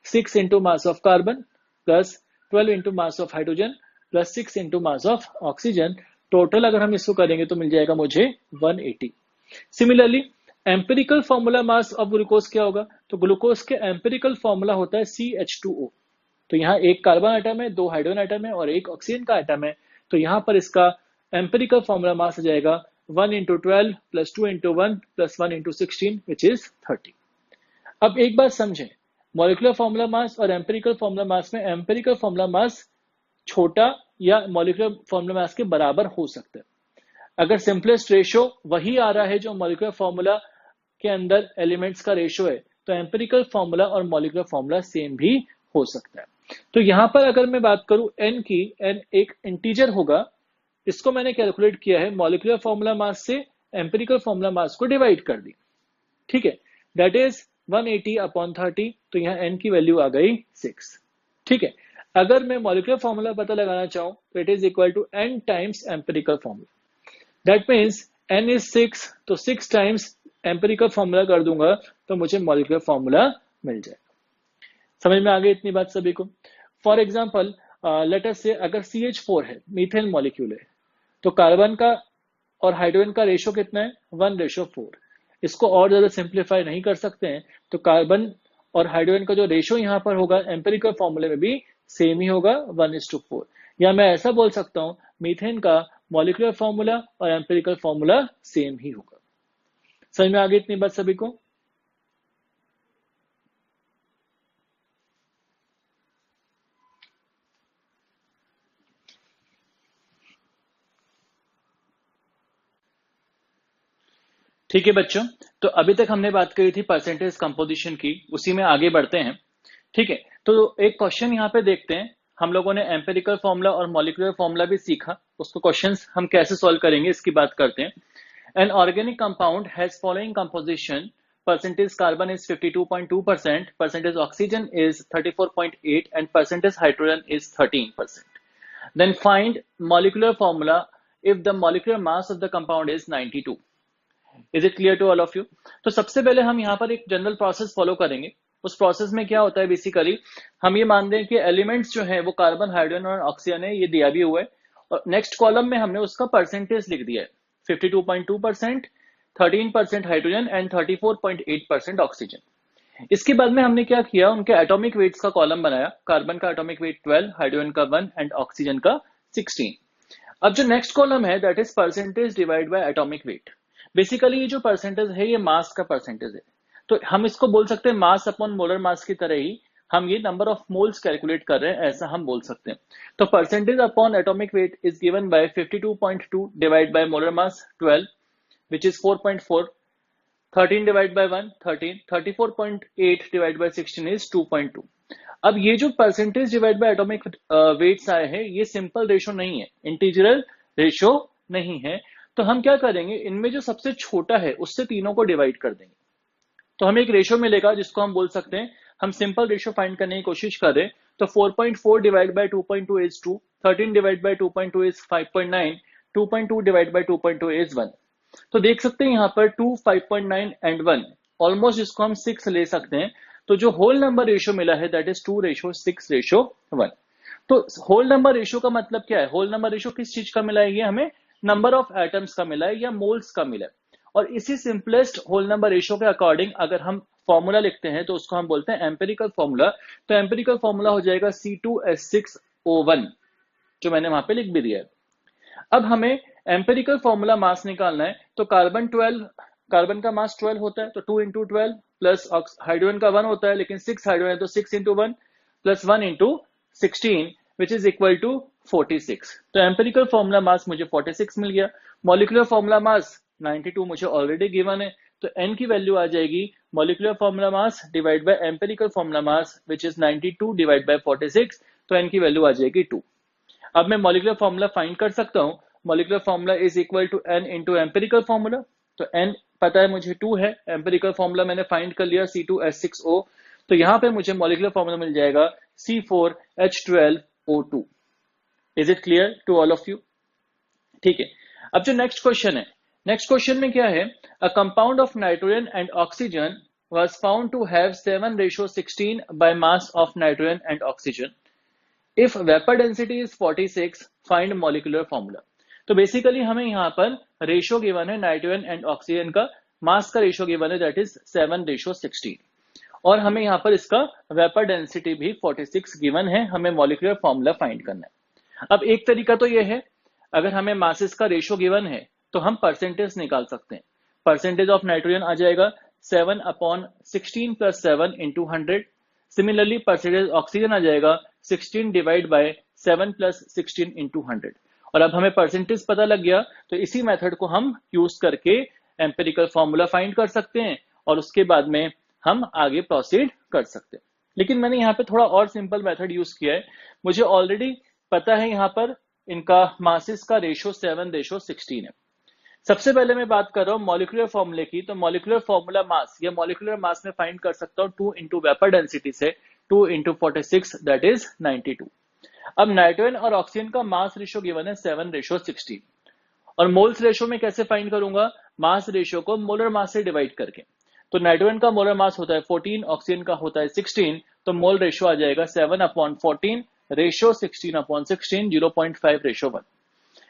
6 into mass of carbon plus 12 into mass of hydrogen plus 6 into mass of oxygen. Total अगर हम इसको करेंगे तो मिल जाएगा मुझे 180। Similarly empirical formula mass of glucose क्या होगा, तो ग्लूकोज के एम्पिरिकल फॉर्मूला होता है CH2O। तो यहाँ एक कार्बन एटम है, 2 हाइड्रोजन एटम है और एक ऑक्सीजन का एटम है, तो यहाँ पर इसका एम्पिरिकल फॉर्मूला मास हो जाएगा 1 into 12 plus 2 into 1 plus 1 into 16 which is 30। अब एक बात समझें, मॉलिक्यूलर फॉर्मूला मास और एम्पिरिकल फॉर्मूला मास में एम्पिरिकल फॉर्मूला मास छोटा या मॉलिक्यूलर फॉर्मूला मास के बराबर हो सकता है। अगर सिंपलेस्ट रेशियो वही आ रहा है जो मॉलिक्यूलर फॉर्मूला के अंदर एलिमेंट्स का रेशियो है, तो एम्पिरिकल फॉर्मूला और मॉलिक्यूलर फॉर्मूला सेम भी हो सकता है। तो यहां पर अगर मैं बात करूं n की, n एक इंटीजर होगा, इसको मैंने कैलकुलेट किया है मॉलिक्यूलर फॉर्मूला मास से एम्पिरिकल फॉर्मूला मास को डिवाइड कर दी, ठीक है, दैट इज 180/30। तो यहाँ n की वैल्यू आ गई 6, ठीक है। अगर मैं मॉलिक्यूलर फॉर्मूला पता लगाना चाहूं तो it is equal to n times empirical formula, that means n is 6, तो 6 टाइम्स एम्पिरिकल फॉर्मूला कर दूंगा तो मुझे मॉलिक्यूलर फॉर्मूला मिल जाएगा। समझ में आ गई इतनी बात सभी को। फॉर एग्जांपल लेट अस से अगर CH4 है, मीथेन मॉलिक्यूल है, तो कार्बन का और हाइड्रोजन का रेशियो कितना है 1:4। इसको और ज्यादा सिंप्लीफाई नहीं कर सकते हैं, तो कार्बन और हाइड्रोजन का जो रेशियो यहाँ पर होगा एम्पिरिकल फॉर्मूले में भी सेम ही होगा 1:4। या मैं ऐसा बोल सकता हूँ मीथेन का मॉलिक्यूलर फॉर्मूला और एम्पिरिकल फॉर्मूला सेम ही होगा। समझ में आ गई इतनी बात सभी को। ठीक है बच्चों, तो अभी तक हमने बात करी थी परसेंटेज कंपोजिशन की, उसी में आगे बढ़ते हैं, ठीक है। तो एक क्वेश्चन यहाँ पे देखते हैं, हम लोगों ने एम्पिरिकल फॉर्मूला और मॉलिक्यूलर फॉर्मूला भी सीखा, उसको क्वेश्चंस हम कैसे सॉल्व करेंगे इसकी बात करते हैं। An organic compound has following composition: percentage carbon is 52.2%, percentage oxygen is 34.8, and percentage hydrogen is 13%. Then find molecular formula if the molecular mass of the compound is 92. Is it clear to all of you? तो सबसे पहले हम यहाँ पर एक general process follow करेंगे। उस process में क्या होता है, बेसिकली हम ये मान दें कि एलिमेंट्स जो है वो कार्बन, हाइड्रोजन और ऑक्सीजन है, ये दिया भी हुआ है, और नेक्स्ट कॉलम में हमने उसका परसेंटेज लिख दिया है 52.2%, 13% हाइड्रोजन एंड 34.8% ऑक्सीजन। इसके बाद में हमने क्या किया, उनके एटॉमिक वेट्स का कॉलम बनाया, कार्बन का एटॉमिक वेट 12, हाइड्रोजन का 1 एंड ऑक्सीजन का 16। अब जो नेक्स्ट कॉलम है that is percentage divide by atomic wait. Basically ये जो परसेंटेज है ये मास का परसेंटेज है, तो हम इसको बोल सकते हैं मास अपॉन मोलर मास की तरह ही हम ये नंबर ऑफ मोल्स कैलकुलेट कर रहे हैं, ऐसा हम बोल सकते हैं। तो percentage upon atomic weight is given by 52.2 divide by molar mass 12 which is 4.4, 13 divide by 1 13, 34.8 divide by 16 is 2.2। अब ये जो percentage divide by atomic weights आए हैं ये सिंपल रेशो नहीं है, इंटीजरल रेशो नहीं है, तो हम क्या करेंगे, इनमें जो सबसे छोटा है उससे तीनों को डिवाइड कर देंगे, तो हमें एक रेशो मिलेगा जिसको हम बोल सकते हैं, हम सिंपल रेशो फाइंड करने की कोशिश कर रहे हैं, तो 4.4 divide by 2.2 is 2, 13 divide bye 2.2 is 5.9, 2.2 divide by 2.2 is 1। तो देख सकते हैं यहाँ पर 2, 5.9 एंड 1, ऑलमोस्ट इसको हम 6 ले सकते हैं, तो जो होल नंबर रेशियो मिला है दैट इज 2:6:1। तो होल नंबर रेशियो का मतलब क्या है, होल नंबर रेशियो किस चीज का मिला है, ये हमें नंबर ऑफ एटम्स का मिला है या मोल्स का मिला है, और इसी सिंपलेस्ट होल नंबर रेशियो के अकॉर्डिंग अगर हम फॉर्मूला लिखते हैं तो उसको हम बोलते हैं एम्पिरिकल फॉर्मूला। तो एम्पिरिकल फॉर्मूला हो जाएगा C2H6O1, जो मैंने वहां पे लिख भी दिया है। अब हमें एम्पिरिकल फॉर्मूला मास निकालना है, तो कार्बन का मास 12 होता है, तो 2 इंटू 12 प्लस हाइड्रोजन का 1 होता है, लेकिन 6 हाइड्रोजन है तो 6 into 1 plus 1 into 16 which is equal to 46। तो एम्पेरिकल फॉर्मूला मास मुझे 46 मिल गया। मॉलिक्यूलर फॉर्मूला मास 92 मुझे ऑलरेडी गिवन है, तो n की वैल्यू आ जाएगी molecular formula mass divide by empirical formula mass which is 92 divide by 46, तो n की वैल्यू आ जाएगी 2। अब मैं मॉलिक्यूलर फॉर्मूला फाइंड कर सकता हूं। Molecular formula is equal to n into empirical formula, तो n पता है मुझे 2 है, एम्पेरिकल फॉर्मूला मैंने फाइंड कर लिया C2H6O, तो यहां पे मुझे मॉलिक्यूलर फॉर्मूला मिल जाएगा C4H12O2। Is it clear to all of you? ठीक है, अब जो नेक्स्ट क्वेश्चन है, नेक्स्ट क्वेश्चन में क्या है, a compound of nitrogen and oxygen was found to have 7:16 by mass of nitrogen and oxygen. If vapor density is 46, find molecular formula. तो basically हमें यहाँ पर रेशियो गिवन है नाइट्रोजन एंड ऑक्सीजन का, मास का रेशियो गिवन है that is 7:16, और हमें यहाँ पर इसका वेपर डेंसिटी भी 46 गिवन है, हमें मॉलिक्यूलर फॉर्मूला फाइंड करना है। अब एक तरीका तो ये है, अगर हमें मासेस का रेशियो गिवन है तो हम परसेंटेज निकाल सकते हैं। परसेंटेज ऑफ नाइट्रोजन आ जाएगा 7/16 plus 7 into 100। Similarly percentage oxygen आ जाएगा 16 डिवाइड बाय 7 प्लस 16 इंटू 100। और अब हमें परसेंटेज पता लग गया, तो इसी मेथड को हम यूज करके एम्पेरिकल फॉर्मूला फाइंड कर सकते हैं और उसके बाद में हम आगे प्रोसीड कर सकते हैं। लेकिन मैंने यहाँ पे थोड़ा और सिंपल मेथड यूज किया है, मुझे ऑलरेडी पता है यहाँ पर इनका मासेस का रेशियो 7:16 है। सबसे पहले मैं बात कर रहा हूँ मॉलिक्यूलर फॉर्मूले की, तो मॉलिक्यूलर फॉर्मूला मास या मॉलिक्यूलर मास में फाइंड कर सकता हूँ 2 इंटू वेपर डेंसिटी से, 2 इंटू 46 दैट इज 92। अब नाइट्रोजन और ऑक्सीजन का मास रेशियो गिवन है 7:16, और मोल्स रेशियो में कैसे फाइंड करूंगा, मास रेशियो को मोलर मास से डिवाइड करके। तो नाइट्रोजन का मोलर मास होता है 14, ऑक्सीजन का होता है 16, तो मोल रेशियो आ जाएगा 7/14 रेशियो 16/16 0.5 रेशियो 1।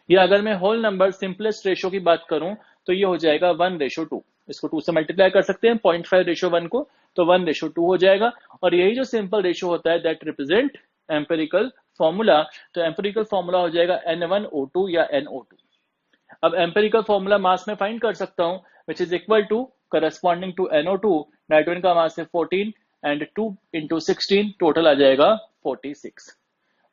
या अगर मैं होल नंबर सिंपलेस्ट रेशियो की बात करूं तो ये हो जाएगा 1:2। इसको 2 से मल्टीप्लाई कर सकते हैं 0.5 रेशियो 1 को, तो 1:2 हो जाएगा। और यही जो सिंपल रेशियो होता है दैट रिप्रेजेंट एम्पेरिकल फॉर्मूला, तो एम्पेरिकल फॉर्मूला हो जाएगा N1O2 या NO2। अब एम्पेरिकल फॉर्मूला मास में फाइंड कर सकता हूं which is equal to corresponding to NO2, nitrogen का मास है 14 एंड 2 इंटू 16 टोटल आ जाएगा 46।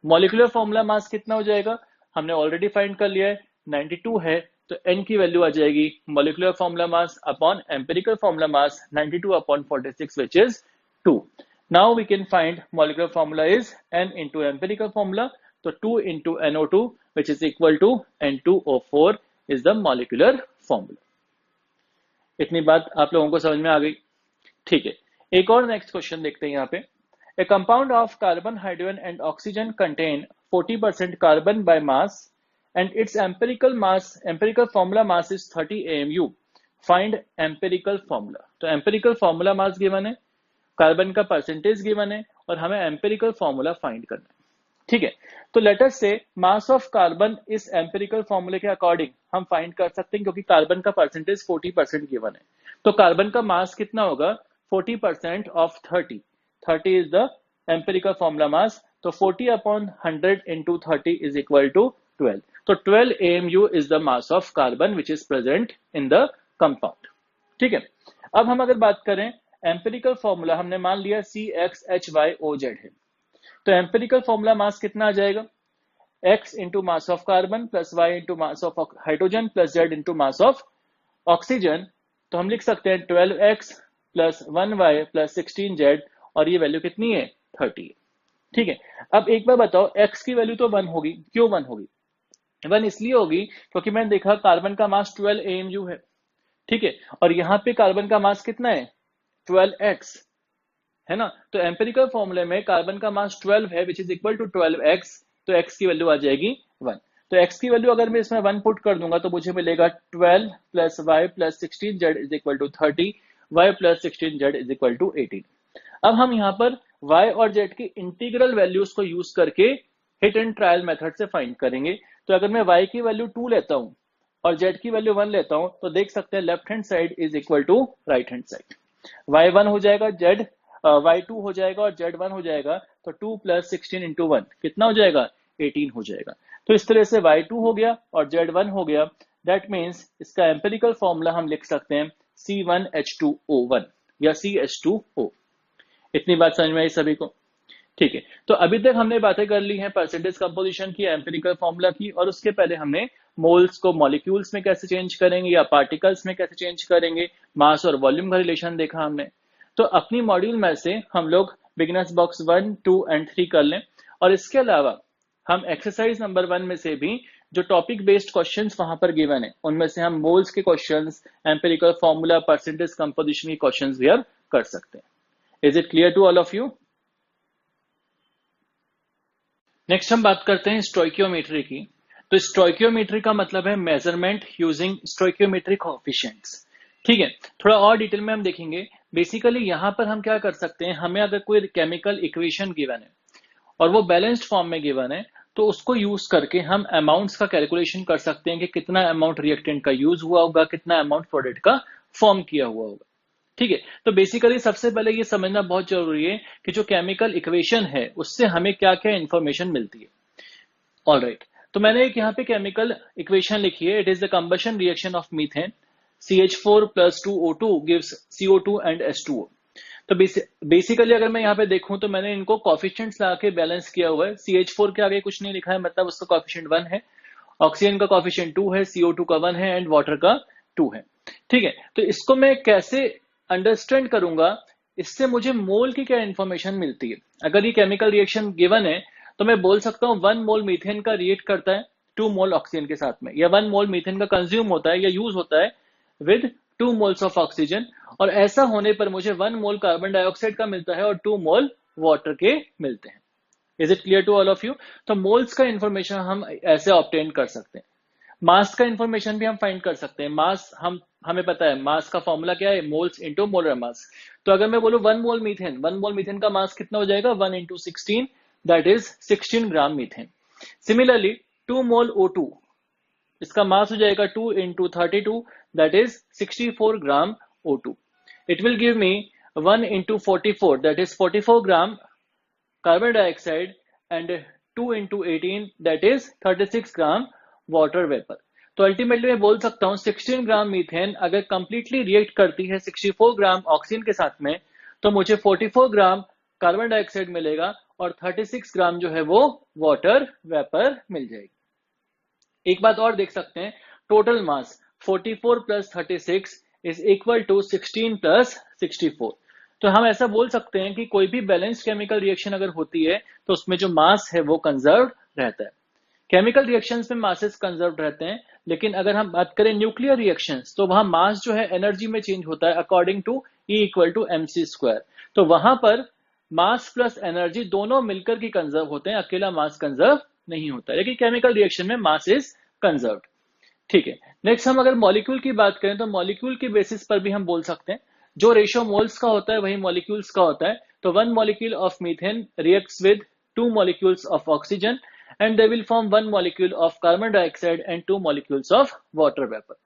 मॉलिक्यूलर फॉर्मूला मास कितना हो जाएगा, हमने ऑलरेडी फाइंड कर लिया है 92 है, तो n की वैल्यू आ जाएगी molecular formula mass upon empirical formula mass 92/46 which is 2। Now we can find molecular formula is n into empirical formula, तो 2 into NO2 which is equal to N2O4 is the molecular formula. इतनी बात आप लोगों को समझ में आ गई? ठीक है, एक और नेक्स्ट क्वेश्चन देखते हैं यहाँ पे। A compound of carbon, hydrogen and oxygen contain 40% carbon by mass and its empirical formula mass is 30 AMU. Find empirical formula. तो empirical formula mass given है, कार्बन का परसेंटेज गिवन है, और हमें एम्पेरिकल फॉर्मूला फाइंड करना है। ठीक है, तो लेट अस से मास ऑफ कार्बन इस एम्पेरिकल फॉर्मूले के अकॉर्डिंग हम फाइंड कर सकते हैं, क्योंकि कार्बन का परसेंटेज 40% गिवन है। तो कार्बन का मास कितना होगा, 40% of 30 is the empirical formula mass, तो 40/100 into 30 is equal to 12, तो 12 AMU is the mass of carbon which is present in the compound। ठीक है, अब हम अगर बात करें एम्पेरिकल फॉर्मूला, हमने मान लिया CXHYOZ है, तो एम्पेरिकल फॉर्मूला मास कितना आ जाएगा, X into mass of carbon plus Y into mass of hydrogen plus Z into mass of oxygen. तो हम लिख सकते हैं 12X plus 1Y plus 16Z, और ये वैल्यू कितनी है, 30 है। ठीक है, अब एक बार बताओ x की वैल्यू तो 1 होगी, क्यों 1 होगी, 1 इसलिए होगी क्योंकि मैंने देखा कार्बन का मास 12 AMU है। ठीक है, और यहाँ पे कार्बन का मास कितना है, 12x है ना, तो एम्पेरिकल फॉर्मूले में कार्बन का मास 12 है विच इज इक्वल टू 12x, तो x की वैल्यू आ जाएगी 1। तो x की वैल्यू अगर मैं इसमें 1 पुट कर दूंगा तो मुझे मिलेगा 12 plus y plus 16z is equal to 30, y plus 16z is equal to 18। अब हम यहाँ पर y और z की इंटीग्रल वैल्यूज को यूज करके हिट एंड ट्रायल मेथड से फाइंड करेंगे। तो अगर मैं y की वैल्यू 2 लेता हूं और z की वैल्यू 1 लेता हूं, तो देख सकते हैं left hand side is equal to right hand side, y1 हो जाएगा, y2 हो जाएगा और z1 हो जाएगा, तो 2 प्लस 16 इंटू 1 कितना हो जाएगा, 18 हो जाएगा। तो इस तरह से y2 हो गया और z1 हो गया, दैट मीन्स इसका एम्पेरिकल फॉर्मूला हम लिख सकते हैं C1H2O1, या CH2O। इतनी बात समझ में आई सभी को? ठीक है, तो अभी तक हमने बातें कर ली हैं परसेंटेज कंपोजिशन की, एम्पिरिकल फॉर्मूला की, और उसके पहले हमने मोल्स को मॉलिक्यूल्स में कैसे चेंज करेंगे या पार्टिकल्स में कैसे चेंज करेंगे, मास और वॉल्यूम का रिलेशन देखा हमने। तो अपनी मॉड्यूल में से हम लोग बिगिनर्स बॉक्स 1, 2 एंड 3 कर लें, और इसके अलावा हम एक्सरसाइज नंबर 1 में से भी जो टॉपिक बेस्ड क्वेश्चंस वहां पर गिवन है उनमें से हम मोल्स के questions, empirical formula, percentage composition के क्वेश्चंस भी अब कर सकते हैं। Is it clear to all of you? Next हम बात करते हैं स्टोइकियोमेट्री की। तो स्टोइकियोमेट्री का मतलब है मेजरमेंट यूजिंग स्टोइकियोमेट्रिक कोएफिशिएंट्स। ठीक है, थोड़ा और डिटेल में हम देखेंगे। बेसिकली यहां पर हम क्या कर सकते हैं, हमें अगर कोई केमिकल इक्वेशन गिवन है और वो बैलेंस्ड फॉर्म में गिवन है, तो उसको यूज करके हम अमाउंट्स का कैलकुलेशन कर सकते हैं कि कितना अमाउंट रिएक्टेंट का यूज हुआ होगा, कितना अमाउंट प्रोडक्ट का फॉर्म किया हुआ होगा। ठीक है, तो बेसिकली सबसे पहले ये समझना बहुत जरूरी है कि जो केमिकल इक्वेशन है उससे हमें क्या क्या इंफॉर्मेशन मिलती है। ऑलराइट, तो मैंने एक यहाँ पे केमिकल इक्वेशन लिखी है। It is the combustion reaction of methane, CH4 + 2O2 gives CO2 and H2O। तो बेसिकली अगर मैं यहाँ पे देखूं तो मैंने इनको कॉफिशिएंट्स लगा के बैलेंस किया हुआ है। CH4 के आगे कुछ नहीं लिखा है, मतलब उसका कॉफिशिएंट 1 है, ऑक्सीजन का कॉफिशिएंट 2 है, CO2 का 1 है एंड वाटर का 2 है। ठीक है, तो इसको मैं कैसे अंडरस्टैंड करूंगा, इससे मुझे मोल की क्या इंफॉर्मेशन मिलती है। अगर ये केमिकल रिएक्शन गिवन है तो मैं बोल सकता हूँ 1 मोल मीथेन का रिएक्ट करता है 2 मोल ऑक्सीजन के साथ में, या 1 मोल मीथेन का कंज्यूम होता है या यूज होता है विद 2 मोल्स ऑफ ऑक्सीजन, और ऐसा होने पर मुझे 1 मोल कार्बन डाइऑक्साइड का मिलता है और 2 मोल वाटर के मिलते हैं। Is it clear to all of you? तो मोल्स का इंफॉर्मेशन हम ऐसे ऑब्टेन कर सकते हैं। मास का इंफॉर्मेशन भी हम फाइंड कर सकते हैं। मास हमें पता है, मास का फॉर्मूला क्या है, मोल्स इंटू मोलर मास। तो अगर मैं बोलूं 1 मोल मीथेन का मास कितना हो जाएगा, 1 into 16, that is 16 gram methane. Similarly 2 mole O2, इसका मास हो जाएगा 2 into 32, that is 64 gram O2। It will give me 1 into 44, that is 44 gram carbon dioxide and 2 into 18, that is 36 gram water vapour. तो ultimately मैं बोल सकता हूं 16 ग्राम methane अगर completely react करती है 64 ग्राम ऑक्सीजन के साथ में, तो मुझे 44 ग्राम कार्बन डाइऑक्साइड मिलेगा और 36 ग्राम जो है वो वाटर वेपर मिल जाएगी। एक बात और देख सकते हैं, total mass 44 + 36 is equal to 16 + 64। तो हम ऐसा बोल सकते हैं कि कोई भी बैलेंस्ड केमिकल रिएक्शन अगर होती है तो उसमें जो मास है वो कंजर्व रहता है। केमिकल रिएक्शंस में मासेस कंजर्व रहते हैं, लेकिन अगर हम बात करें न्यूक्लियर रिएक्शंस तो वहां मास जो है एनर्जी में चेंज होता है अकॉर्डिंग टू E = mc²। तो वहां पर मास प्लस एनर्जी दोनों मिलकर के कंजर्व होते हैं, अकेला मास कंजर्व नहीं होता, लेकिन केमिकल रिएक्शन में मास इज कंजर्व। ठीक है, नेक्स्ट हम अगर मॉलिक्यूल की बात करें तो मॉलिक्यूल के बेसिस पर भी हम बोल सकते हैं, जो रेशियो मोल्स का होता है वही मॉलिक्यूल्स का होता है। तो 1 molecule of methane reacts with 2 molecules of oxygen and they will form 1 molecule of carbon dioxide and 2 molecules of water vapor.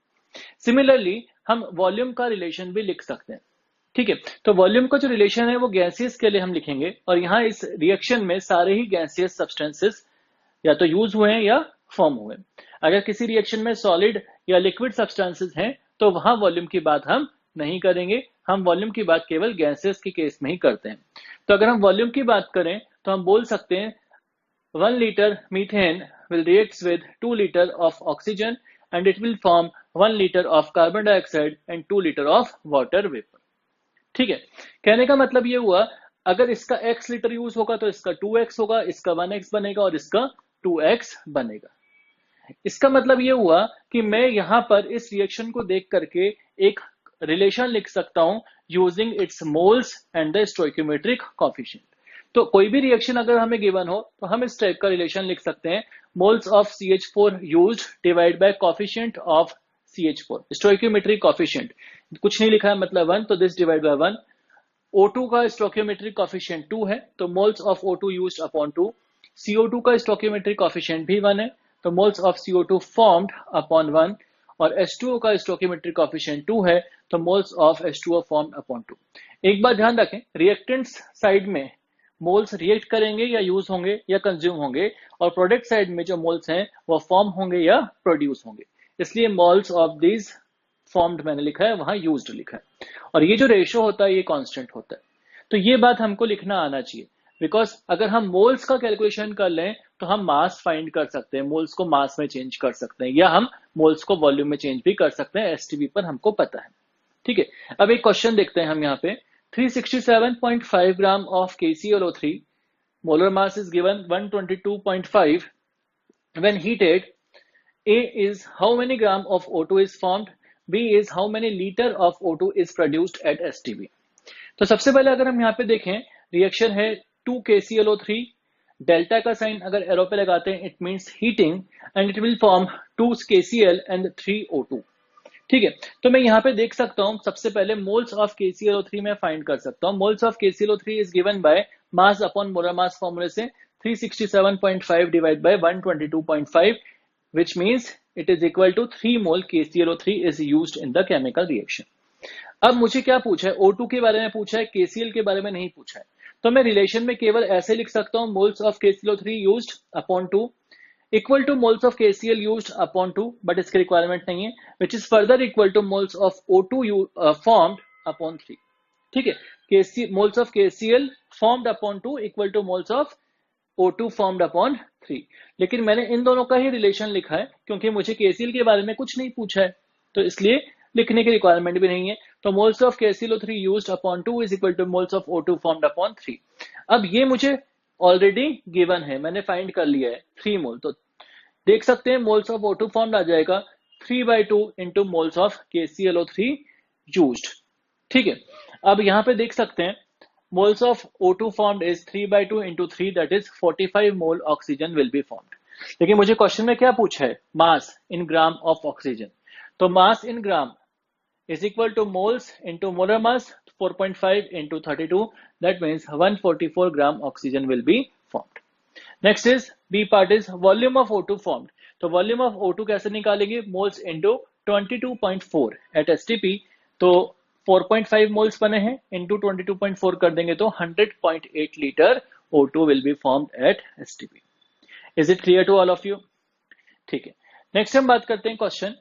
Similarly, हम वॉल्यूम का रिलेशन भी लिख सकते हैं। ठीक है, तो वॉल्यूम का जो रिलेशन है वो गैसियस के लिए हम लिखेंगे, और यहाँ इस रिएक्शन में सारे ही गैसियस सब्सटेंसेस या तो यूज हुए हैं या फॉर्म हुए। अगर किसी रिएक्शन में सॉलिड या लिक्विड सब्सटेंसेस हैं तो वहां वॉल्यूम की बात हम नहीं करेंगे, हम वॉल्यूम की बात केवल गैसेस के केस में ही करते हैं। तो अगर हम वॉल्यूम की बात करें तो हम बोल सकते हैं 1 liter methane will react with 2 liter of oxygen and it will form 1 liter of carbon dioxide and 2 liter of water vapor। ठीक है, कहने का मतलब ये हुआ अगर इसका x लीटर यूज होगा तो इसका 2x होगा, इसका 1x बनेगा और इसका 2x बनेगा। इसका मतलब ये हुआ कि मैं यहां पर इस रिएक्शन को देख करके एक रिलेशन लिख सकता हूं using its moles and the stoichiometric coefficient. तो कोई भी रिएक्शन अगर हमें गिवन हो तो हम इस टाइप का रिलेशन लिख सकते हैं, moles of CH4 used divide by coefficient of CH4, stoichiometric coefficient कुछ नहीं लिखा है मतलब 1, तो दिस डिवाइड बाय 1। O2 का स्टोइकियोमेट्रिक कोएफिशिएंट 2 है, तो moles of O2 used upon 2। CO2 का स्टोइकियोमेट्रिक कोएफिशिएंट भी 1 है, तो moles of CO2 formed upon 1, और H2O का स्टोइकियोमेट्रिक कोएफिशिएंट 2 है, तो moles of H2O formed upon 2। एक बात ध्यान रखें, रिएक्टेंट्स साइड में मोल्स रिएक्ट करेंगे या यूज होंगे या कंज्यूम होंगे, और प्रोडक्ट साइड में जो मोल्स हैं वो फॉर्म होंगे या प्रोड्यूस होंगे, इसलिए मोल्स ऑफ दीज फॉर्म्ड मैंने लिखा है, वहां यूज्ड लिखा है। और ये जो रेशियो होता है ये कांस्टेंट होता है। तो ये बात हमको लिखना आना चाहिए, बिकॉज अगर हम मोल्स का कैलकुलेशन कर लें तो हम मास फाइंड कर सकते हैं, मोल्स को मास में चेंज कर सकते हैं, या हम मोल्स को वॉल्यूम में चेंज भी कर सकते हैं, एसटीबी पर हमको पता है। ठीक है, अब एक क्वेश्चन देखते हैं हम यहाँ पे। 367.5 gram of KClO3 molar mass is given 122.5 when heated. A is how many gram of O2 is formed, B is how many liter of O2 is produced at STB। तो सबसे पहले अगर हम यहाँ पे देखें, रिएक्शन है 2KClO3, डेल्टा का साइन अगर एरो पे लगाते हैं it means heating, and it will form 2KCl and 3O2। ठीक है, तो मैं यहाँ पे देख सकता हूँ, सबसे पहले मोल्स ऑफ KClO3 में फाइंड कर सकता हूँ। Moles of KClO3 is given by mass upon molar मास फॉर्मूले से 367.5 divide by 122.5, which means it is equal to 3 mole KClO3 is used in the chemical reaction। अब मुझे क्या पूछा है, O2 के बारे में पूछा है, KCl के बारे में नहीं पूछा है। तो मैं रिलेशन में केवल ऐसे लिख सकता हूँ, moles of KClO3 used upon 2 equal to moles of KCl used upon 2, but इसकी रिक्वायरमेंट नहीं है, which is further equal to moles of O2 formed upon 3। ठीक है, moles of KCl formed upon 2 equal to moles of O2 formed upon 3। लेकिन मैंने इन दोनों का ही relation लिखा है क्योंकि मुझे KCl के बारे में कुछ नहीं पूछा है, तो इसलिए लिखने की रिक्वायरमेंट भी नहीं है। तो moles of KClO3 used upon 2 is equal to moles of O2 formed upon 3। अब ये मुझे ऑलरेडी गिवन है, मैंने फाइंड कर लिया है 3 मोल। तो देख सकते हैं मोल्स ऑफ O2 फॉर्म्ड आ जाएगा 3/2 into moles of KClO3 used. ठीक है, अब यहाँ पे देख सकते हैं moles of O2 formed is 3/2 into 3, that is 45 mole oxygen will be formed। लेकिन मुझे क्वेश्चन में क्या पूछा है, मास इन ग्राम ऑफ ऑक्सीजन। तो मास इन ग्राम is equal to moles into molar mass 4.5 into 32, that means 144 gram oxygen will be formed। Next is B part is volume of O2 formed। तो volume of O2 कैसे निकालेंगे, moles into 22.4 at STP। तो 4.5 moles बने हैं, into 22.4 कर देंगे तो 100.8 litre O2 will be formed at STP। Is it clear to all of you? ठीक है, नेक्स्ट हम बात करते हैं question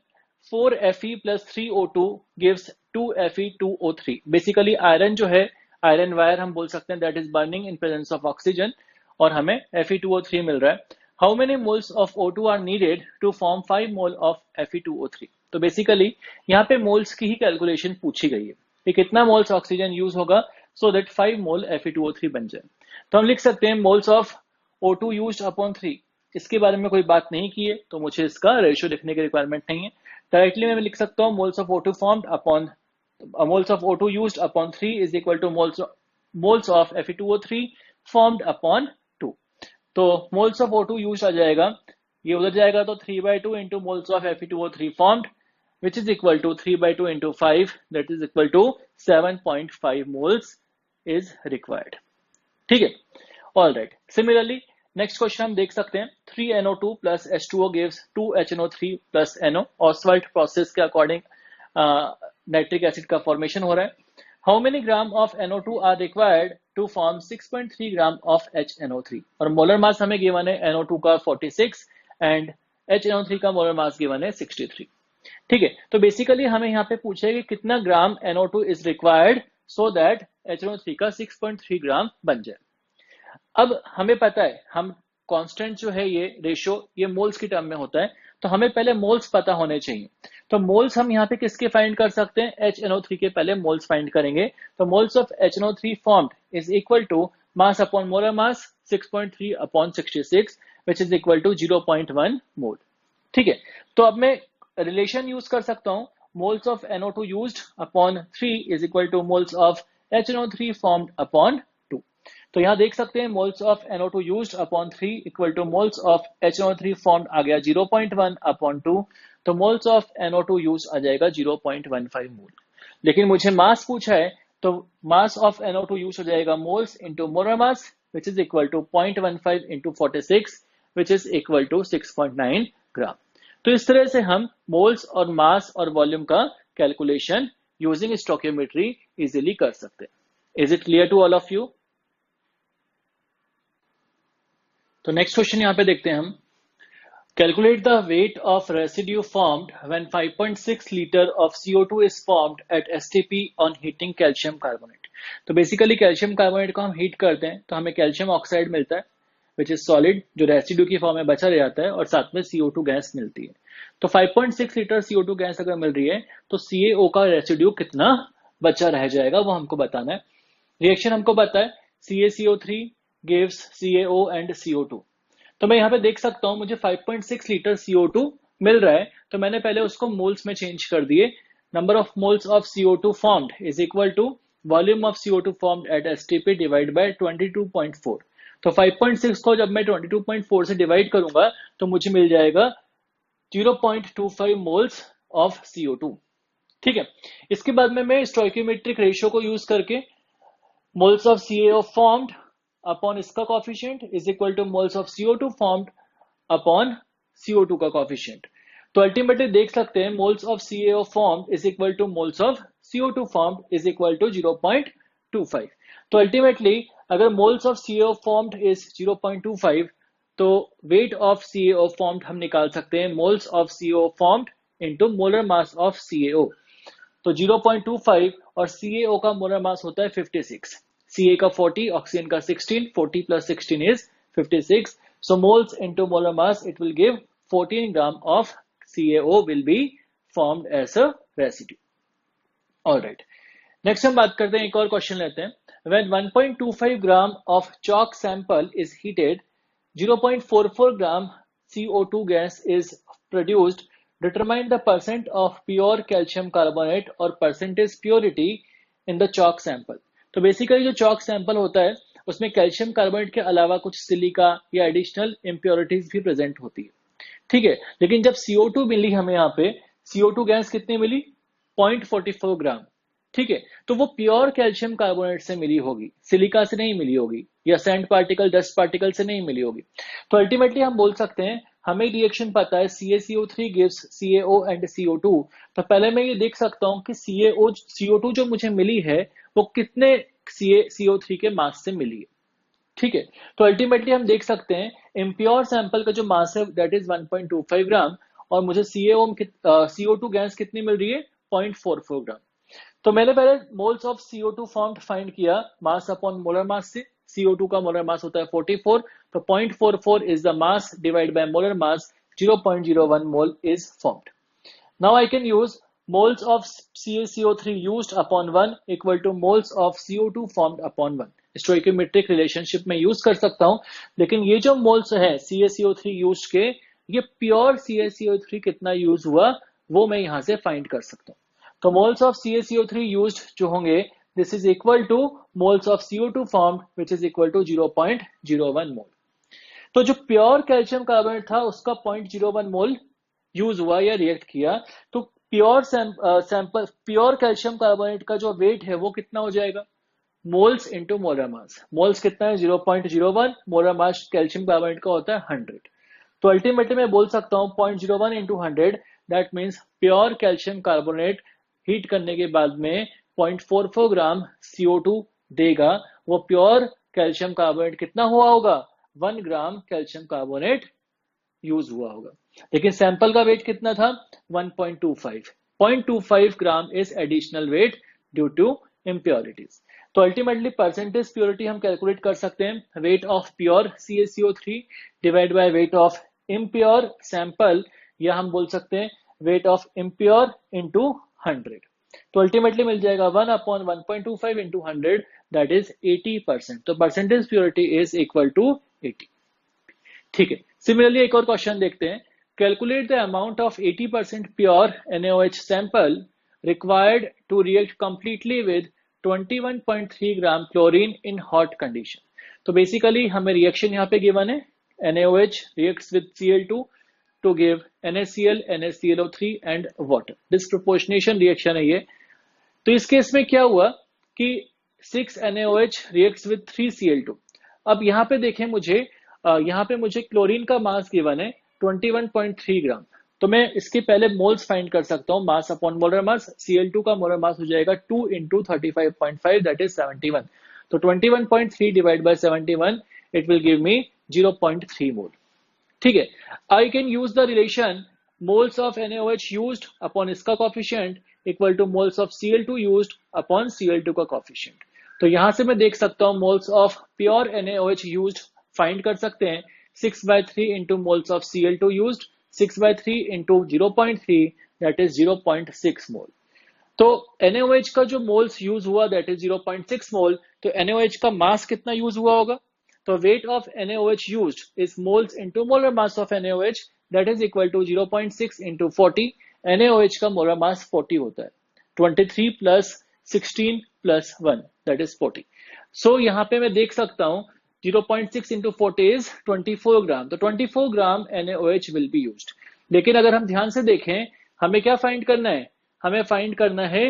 4Fe plus 3O2 gives 2Fe2O3। Basically iron जो है, आयरन वायर हम बोल सकते हैं, that is burning in presence of oxygen, और हमें Fe2O3 मिल रहा है। How many moles of O2 are needed to form 5 mole of Fe2O3। तो बेसिकली यहाँ पे मोल्स की ही कैलकुलेशन पूछी गई है कि कितना मोल्स ऑक्सीजन यूज होगा सो दैट 5 मोल Fe2O3 बन जाए। तो हम लिख सकते हैं moles of O2 used upon 3, इसके बारे में कोई बात नहीं की है तो मुझे इसका रेशियो लिखने की रिक्वायरमेंट नहीं है। डायरेक्टली मैं लिख सकता हूँ moles of O2 formed upon moles of O2 used upon 3 is equal to moles of Fe2O3 formed upon 2। तो मोल्स ऑफ O2 यूज्ड आ जाएगा, ये उधर जाएगा तो 3/2 into moles of Fe2O3 formed, which is equal to 3/2 into 5, that is equal to 7.5 moles is required। ठीक है, all right। Similarly, next question हम देख सकते हैं 3NO2 plus H2O gives 2HNO3 plus NO। Ostwald process के according nitric acid का formation हो रहा है। How many gram of NO2 are required to form 6.3 gram of HNO3। और मोलर मास हमें गिवन है NO2 का 46 एंड HNO3 का मोलर मास गिवन है 63। ठीक है, तो बेसिकली हमें यहाँ पे पूछा है कि कितना ग्राम NO2 is required so that HNO3 का 6.3 ग्राम बन जाए। अब हमें पता है, हम कांस्टेंट जो है ये रेशियो ये मोल्स की टर्म में होता है, तो हमें पहले मोल्स पता होने चाहिए। तो मोल्स हम यहाँ पे किसके फाइंड कर सकते हैं, HNO3 के पहले मोल्स फाइंड करेंगे। तो moles of HNO3 formed is equal to mass upon molar mass 6.3 upon 66 which is equal to 0.1 mole. ठीक है, तो अब मैं रिलेशन यूज कर सकता हूं, moles of NO2 used upon 3 is equal to moles of HNO3 formed upon 2। तो यहां देख सकते हैं moles of NO2 used upon 3 equal to moles of HNO3 formed आ गया 0.1 अपॉन 2, तो मोल्स ऑफ NO2 यूज आ जाएगा 0.15 मोल। लेकिन मुझे मास पूछा है, तो मास ऑफ NO2 यूज हो जाएगा moles into molar mass which is equal to 0.15 into 46 which is equal to 6.9 gram. तो इस तरह से हम मोल्स और मास और वॉल्यूम का कैलकुलेशन यूजिंग स्टोकियोमेट्री इजीली कर सकते हैं। Is it clear to all of you? तो नेक्स्ट क्वेश्चन यहां पे देखते हैं हम Calculate the weight of residue formed when 5.6 liter of CO2 is formed at STP on heating calcium carbonate. तो बेसिकली कैल्शियम कार्बोनेट को हम हीट करते हैं तो हमें कैल्शियम ऑक्साइड मिलता है विच इज सॉलिड, जो रेसिड्यू की फॉर्म में बचा रह जाता है, और साथ में CO2 गैस मिलती है। तो 5.6 लीटर CO2 गैस अगर मिल रही है तो CaO का रेसिड्यू कितना बचा रह जाएगा वो हमको बताना है। रिएक्शन हमको पता है CaCO3 gives CaO and CO2। तो मैं यहाँ पे देख सकता हूँ मुझे 5.6 लीटर CO2 मिल रहा है, तो मैंने पहले उसको मोल्स में चेंज कर दिए। Number of moles of CO2 formed is equal to volume of CO2 formed at STP divide by 22.4। तो 5.6 को जब मैं 22.4 से डिवाइड करूंगा तो मुझे मिल जाएगा 0.25 मोल्स ऑफ CO2। ठीक है, इसके बाद में मैं स्टोइकियोमेट्रिक रेशियो को यूज करके moles of CaO formed upon इसका coefficient is equal to moles of CO2 formed upon CO2 का कॉफिशिएंट। तो अल्टीमेटली देख सकते हैं moles of CaO formed is equal to moles of CO2 formed is equal to 0.25। तो ultimately अगर moles of CaO formed is 0.25 तो weight of CaO formed हम निकाल सकते हैं moles of CaO formed into molar mass of CaO। तो 0.25 और CaO का मोलर मास होता है 56, Ca का 40, ऑक्सीजन का 16, 40 plus 16 is 56. So moles into molar mass, it will give 14 gram of CaO will be formed as a residue. Alright. Next हम बात करते हैं, एक और क्वेश्चन लेते हैं। When 1.25 gram of chalk sample is heated, 0.44 gram CO2 gas is produced. Determine the percent of pure calcium carbonate or percentage purity in the chalk sample. तो basically जो चॉक सैंपल होता है उसमें कैल्शियम कार्बोनेट के अलावा कुछ silica या additional impurities भी प्रेजेंट होती है। ठीक है, लेकिन जब CO2 मिली हमें यहाँ पे CO2 गैस कितनी मिली 0.44 ग्राम। ठीक है, तो वो प्योर कैल्शियम कार्बोनेट से मिली होगी, सिलिका से नहीं मिली होगी या सैंड पार्टिकल डस्ट पार्टिकल से नहीं मिली होगी। तो अल्टीमेटली हम बोल सकते हैं हमें रिएक्शन पता है CaCO3 gives CaO and CO2। तो पहले मैं ये देख सकता हूं कि CO2 जो मुझे मिली है वो कितने CO3 के मास से मिली है। ठीक है, तो अल्टीमेटली हम देख सकते हैं इम्प्योर सैंपल का जो मास है दैट इज 1.25 ग्राम और मुझे CO2 गैस कितनी मिल रही है 0.44 ग्राम। तो मैंने पहले moles of CO2 formed find किया मास अपॉन मोलर मास से। CO2 का मोलर मास होता है 44, तो 0.44 is the mass divided by molar mass, 0.01 mole is formed. Now I can use moles of CaCO3 used upon 1 equal to moles of CO2 formed upon 1. Stoichiometric relationship में use कर सकता हूं, लेकिन ये जो मोल्स है CaCO3 यूज के, ये प्योर CaCO3 कितना यूज हुआ वो मैं यहां से फाइंड कर सकता हूं। तो मोल्स ऑफ CaCO3 यूज्ड जो होंगे this is equal to moles of CO2 formed which is equal to 0.01 mole. तो जो प्योर कैल्शियम कार्बोनेट था उसका 0.01 मोल यूज हुआ या रिएक्ट किया, तो प्योर कैल्शियम कार्बोनेट का जो वेट है वो कितना हो जाएगा मोल्स इंटू मोलर मास। मोल्स कितना है 0.01, मोलर मास कैल्शियम कार्बोनेट का होता है 100। तो अल्टीमेटली मैं बोल सकता हूं 0.01 into 100 that means pure calcium carbonate heat करने के बाद में 0.44 ग्राम CO2 देगा। वो प्योर कैल्शियम कार्बोनेट कितना हुआ होगा 1 ग्राम कैल्शियम कार्बोनेट यूज हुआ होगा, लेकिन सैंपल का वेट कितना था 1.25। 0.25 gram is additional weight due to impurities. तो अल्टीमेटली परसेंटेज प्योरिटी हम कैलकुलेट कर सकते हैं weight of pure CaCO3 divide by weight of impure sample, या हम बोल सकते हैं वेट ऑफ इम्प्योर इंटू 100। तो अल्टीमेटली मिल जाएगा 1 अपॉन 1.25 इंटू 100 दैट इज 80%। तो percentage purity is equal to 80। ठीक है, सिमिलरली एक और क्वेश्चन देखते हैं। Calculate the amount of 80% pure NaOH sample required to react completely with 21.3 gram chlorine in hot condition. तो बेसिकली हमें रिएक्शन यहाँ पे गिवन है NaOH reacts with Cl2 to give NaCl, NaClO3 and water. Disproportionation reaction है ये। तो इस case में क्या हुआ कि 6 NaOH reacts with 3 Cl2। अब यहाँ पे देखें मुझे क्लोरीन का मास गिवन है 21.3 ग्राम। तो मैं इसके पहले मोल्स फाइंड कर सकता हूँ मास अपॉन मोलर मास। Cl2 का मोलर मास हो जाएगा 2 into 35.5 दैट इज 71। तो 21.3 divide by 71 it will give me 0.3 mole. ठीक है, I can use the relation moles of NaOH used upon इसका coefficient equal to moles of Cl2 used upon Cl2 का coefficient. तो यहां से मैं देख सकता हूं moles of pure NaOH used find कर सकते हैं 6/3 into moles of Cl2 used 6/3 into 0.3 that is 0.6 मोल। तो NaOH का जो मोल्स यूज हुआ दैट इज 0.6 मोल, तो NaOH का मास कितना यूज हुआ होगा? तो weight of NaOH used is moles into molar mass of NaOH that is equal to 0.6 into 40। NaOH का molar mass 40 होता है, 23 plus 16 plus 1 that is 40। So यहाँ पे मैं देख सकता हूँ 0.6 into 40 is 24 ग्राम, तो 24 ग्राम NaOH will be used। लेकिन अगर हम ध्यान से देखें हमें क्या फाइंड करना है? हमें फाइंड करना है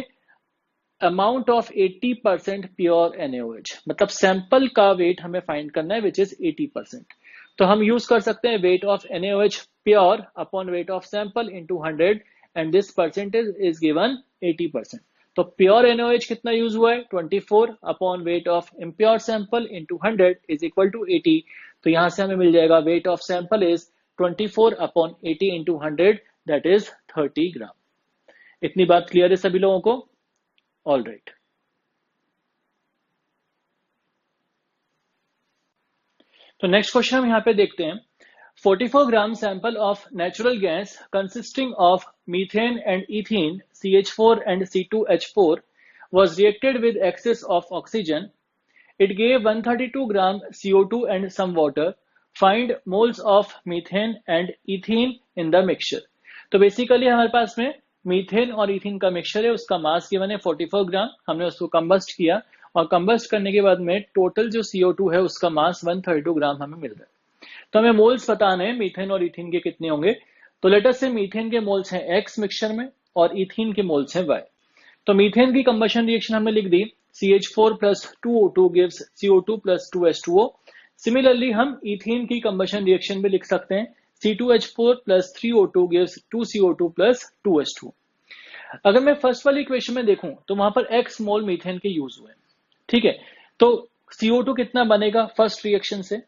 अमाउंट ऑफ 80% प्योर NaOH, मतलब सैंपल का वेट हमें फाइंड करना है विच इज 80%। तो हम यूज कर सकते हैं weight of NaOH pure upon weight of sample into 100 and this percentage is given 80%। तो प्योर NaOH कितना यूज हुआ है? 24 upon weight of impure sample into 100 is equal to 80। तो यहां से हमें मिल जाएगा weight of sample is 24 upon 80 into 100 that is 30 gram. इतनी बात क्लियर है सभी लोगों को? All right. तो नेक्स्ट क्वेश्चन हम यहां पे देखते हैं 44 gram sample of natural gas consisting of methane and ethene CH4 and C2H4 was reacted with excess of oxygen. It gave 132 gram CO2 and some water. Find moles of methane and ethene in the mixture। तो basically हमारे पास में methane और इथिन का mixture है, उसका mass given है 44 ग्राम। हमने उसको कंबस्ट किया और कंबस्ट करने के बाद में टोटल जो CO2 है उसका मास 132 ग्राम हमें मिल रहा है। तो हमें मोल्स बताने हैं मीथेन और इथिन के कितने होंगे। तो लेट अस से मीथेन के मोल्स हैं X मिक्सचर में और इथिन के मोल्स हैं Y। तो मीथेन की कंबशन रिएक्शन हमने लिख दी, CH4 plus 2O2 gives CO2 plus 2H2O। Similarly हम इथिन की कंबशन रिएक्शन भी लिख सकते हैं, C2H4 plus 3O2 gives 2CO2 plus 2H2। अगर मैं फर्स्ट वाली इक्वेशन में देखूं तो वहां पर X मोल मीथेन के यूज हुए, ठीक है। तो CO2 कितना बनेगा फर्स्ट रिएक्शन से?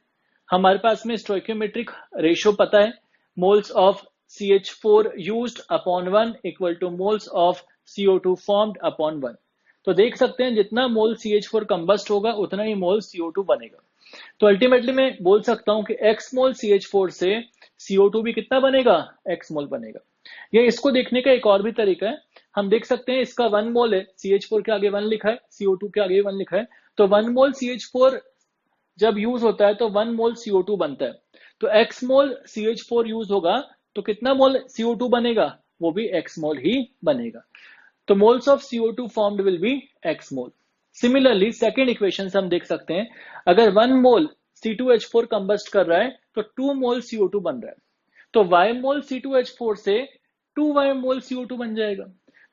हमारे पास में स्टोइकियोमेट्रिक रेशियो पता है, moles of CH4 used upon 1 equal to moles of CO2 formed upon 1। तो देख सकते हैं जितना मोल CH4 कंबस्ट होगा उतना ही मोल CO2 बनेगा। तो अल्टीमेटली मैं बोल सकता हूं कि X मोल CH4 से CO2 भी कितना बनेगा? X मोल बनेगा। ये इसको देखने का एक और भी तरीका है, हम देख सकते हैं इसका 1 मोल है, CH4 के आगे 1 लिखा है, CO2 के आगे 1 लिखा है, तो 1 मोल CH4 जब यूज होता है तो 1 मोल CO2 बनता है। तो X मोल CH4 यूज होगा तो कितना मोल CO2 बनेगा? वो भी X मोल ही बनेगा। तो moles of CO2 formed will be X mole. Similarly second equation से हम देख सकते हैं, अगर 1 मोल C2H4 कंबस्ट कर रहा है तो 2 मोल CO2 बन रहा है, तो Y मोल C2H4 से 2Y मोल CO2 बन जाएगा।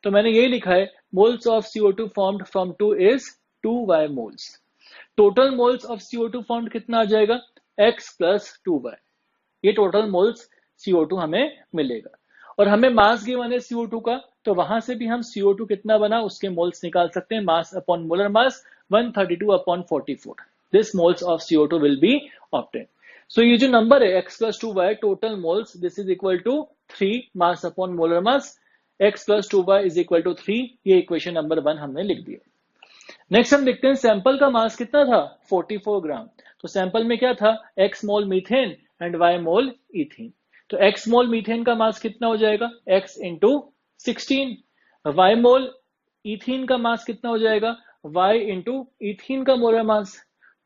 तो मैंने ये लिखा है moles of CO2 formed from 2 is 2Y moles. Total moles of CO2 formed कितना आ जाएगा? X plus 2Y। ये टोटल मोल्स CO2 हमें मिलेगा। और हमें मास गिवन है CO2 का, तो वहां से भी हम CO2 कितना बना उसके मोल्स निकाल सकते हैं, mass upon molar mass 132 upon 44। This moles of CO2 will be obtain. So ये जो नंबर है X plus 2Y total moles this is equal to 3 mass upon molar mass, X plus 2Y is equal to 3। ये equation number 1 हमने लिख दिया। Next हम देखते हैं सैंपल का मास कितना था? 44 ग्राम। तो सैंपल में क्या था? X mole methane and Y mole ethene. तो X मोल मीथेन का मास कितना हो जाएगा? X into 16। Y मोल इथीन का मास कितना हो जाएगा? Y इंटू इथीन का मोलर मास।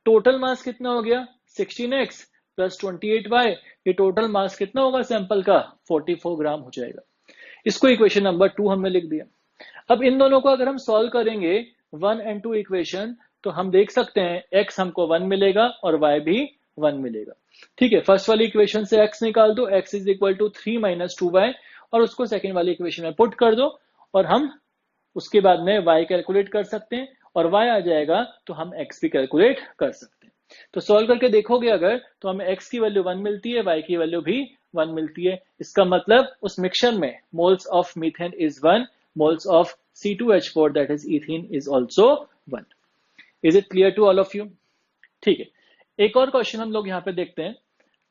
टोटल मास कितना हो गया? 16X plus 28Y। ये टोटल मास कितना होगा सैंपल का? 44 ग्राम हो जाएगा। इसको इक्वेशन नंबर 2 हमने लिख दिया। अब इन दोनों को अगर हम सॉल्व करेंगे 1 एंड 2 इक्वेशन, तो हम देख सकते हैं X हमको 1 मिलेगा और Y भी 1 मिलेगा। ठीक है, फर्स्ट वाली इक्वेशन से X निकाल दो, X is equal to 3 minus 2Y, और उसको सेकेंड वाली इक्वेशन में पुट कर दो और हम उसके बाद में Y कैलकुलेट कर सकते हैं, और Y आ जाएगा तो हम X भी कैलकुलेट कर सकते हैं। तो सॉल्व करके देखोगे अगर, तो हमें X की वैल्यू 1 मिलती है, Y की वैल्यू भी 1 मिलती है। इसका मतलब उस मिक्सचर में moles of methane is 1, moles of C2H4 that is ethene is also 1. Is it clear to all of you? ठीक है, एक और क्वेश्चन हम लोग यहाँ पे देखते हैं।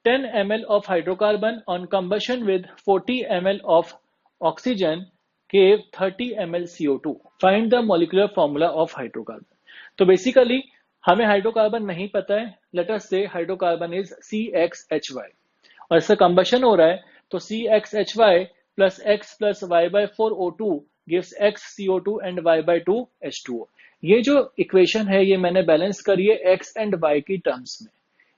10 ml of hydrocarbon on combustion with 40 ml of oxygen gave 30 ml CO2. Find the molecular formula of hydrocarbon. तो बेसिकली हमें हाइड्रोकार्बन नहीं पता है. लेट अस से हाइड्रोकार्बन इज CXHY और इसका कंबशन हो रहा है, तो CXHY plus X plus Y by 4 O2 gives X CO2 and Y by 2 H2O. ये जो इक्वेशन है ये मैंने बैलेंस करी है X एंड Y की टर्म्स में.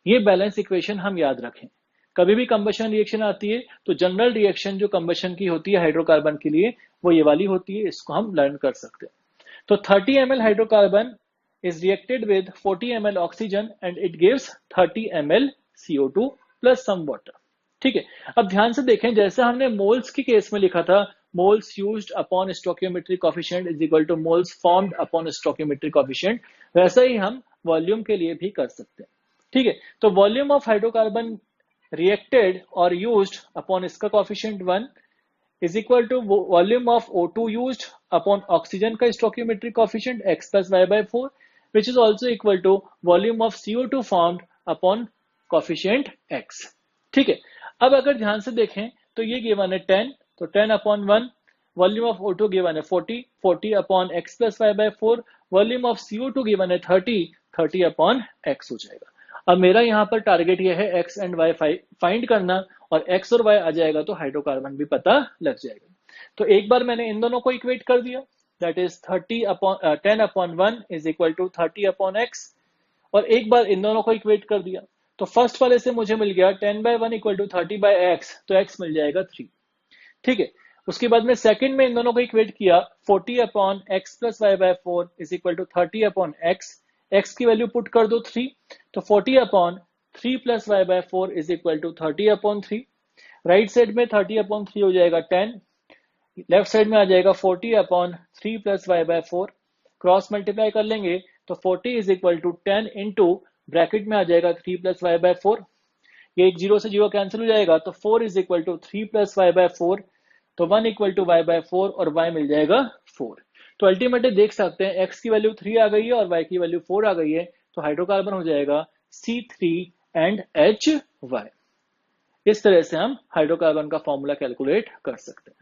ये बैलेंस इक्वेशन हम याद रखें. कभी भी कंबशन रिएक्शन आती है तो जनरल रिएक्शन जो कंबशन की होती है हाइड्रोकार्बन के लिए वो ये वाली होती है. इसको हम लर्न कर सकते हैं. तो 30 ml hydrocarbon is reacted with 40 ml oxygen and it gives 30 ml CO2 plus some water. ठीक है. अब ध्यान से देखें, जैसे हमने मोल्स के केस में लिखा था moles used upon stoichiometric coefficient is equal to moles formed upon stoichiometric coefficient, वैसा ही हम वॉल्यूम के लिए भी कर सकते हैं. ठीक है. तो वॉल्यूम ऑफ हाइड्रोकार्बन रिएक्टेड और यूज्ड अपॉन इसका coefficient 1 is equal to volume of O2 used upon oxygen का stoichiometric coefficient X plus Y by 4, which is also equal to volume of CO2 formed upon coefficient X. ठीक है. अब अगर ध्यान से देखें तो ये गिवन है 10, तो 10 upon 1, volume of O2 given है 40, 40 upon X plus Y by 4, volume of CO2 given है 30, 30 upon X हो जाएगा. अब मेरा यहाँ पर टारगेट ये है X एंड Y फाइंड करना, और X और Y आ जाएगा तो हाइड्रोकार्बन भी पता लग जाएगा. तो एक बार मैंने इन दोनों को इक्वेट कर दिया, that is 10 upon 1 is equal to 30 upon X, और एक बार इन दोनों को इक्वेट कर दिया. तो फर्स्ट वाले से मुझे मिल गया 10 by 1 equal to 30 by X, तो X मिल जाएगा 3. ठीक है. उसके बाद में सेकंड में इन दोनों को इक्वेट किया, 40 upon X plus Y by 4 is equal to 30 upon X, X की वैल्यू पुट कर दो 3, तो 40 upon 3 plus Y by 4 is equal to 30 upon 3. Right side में 30 upon 3 हो जाएगा 10, लेफ्ट साइड में आ जाएगा 40 upon 3 plus Y by 4. Cross multiply कर लेंगे तो 40 is equal to 10 into bracket में आ जाएगा 3 plus Y by 4. ये एक जीरो से जीरो कैंसिल हो जाएगा, तो 4 is equal to 3 plus Y by 4, तो 1 equal to Y by 4 और Y मिल जाएगा 4. तो अल्टीमेटली देख सकते हैं X की वैल्यू 3 आ गई है और Y की वैल्यू 4 आ गई है, तो हाइड्रोकार्बन हो जाएगा C3 एंड HY. इस तरह से हम हाइड्रोकार्बन का फॉर्मूला कैलकुलेट कर सकते हैं.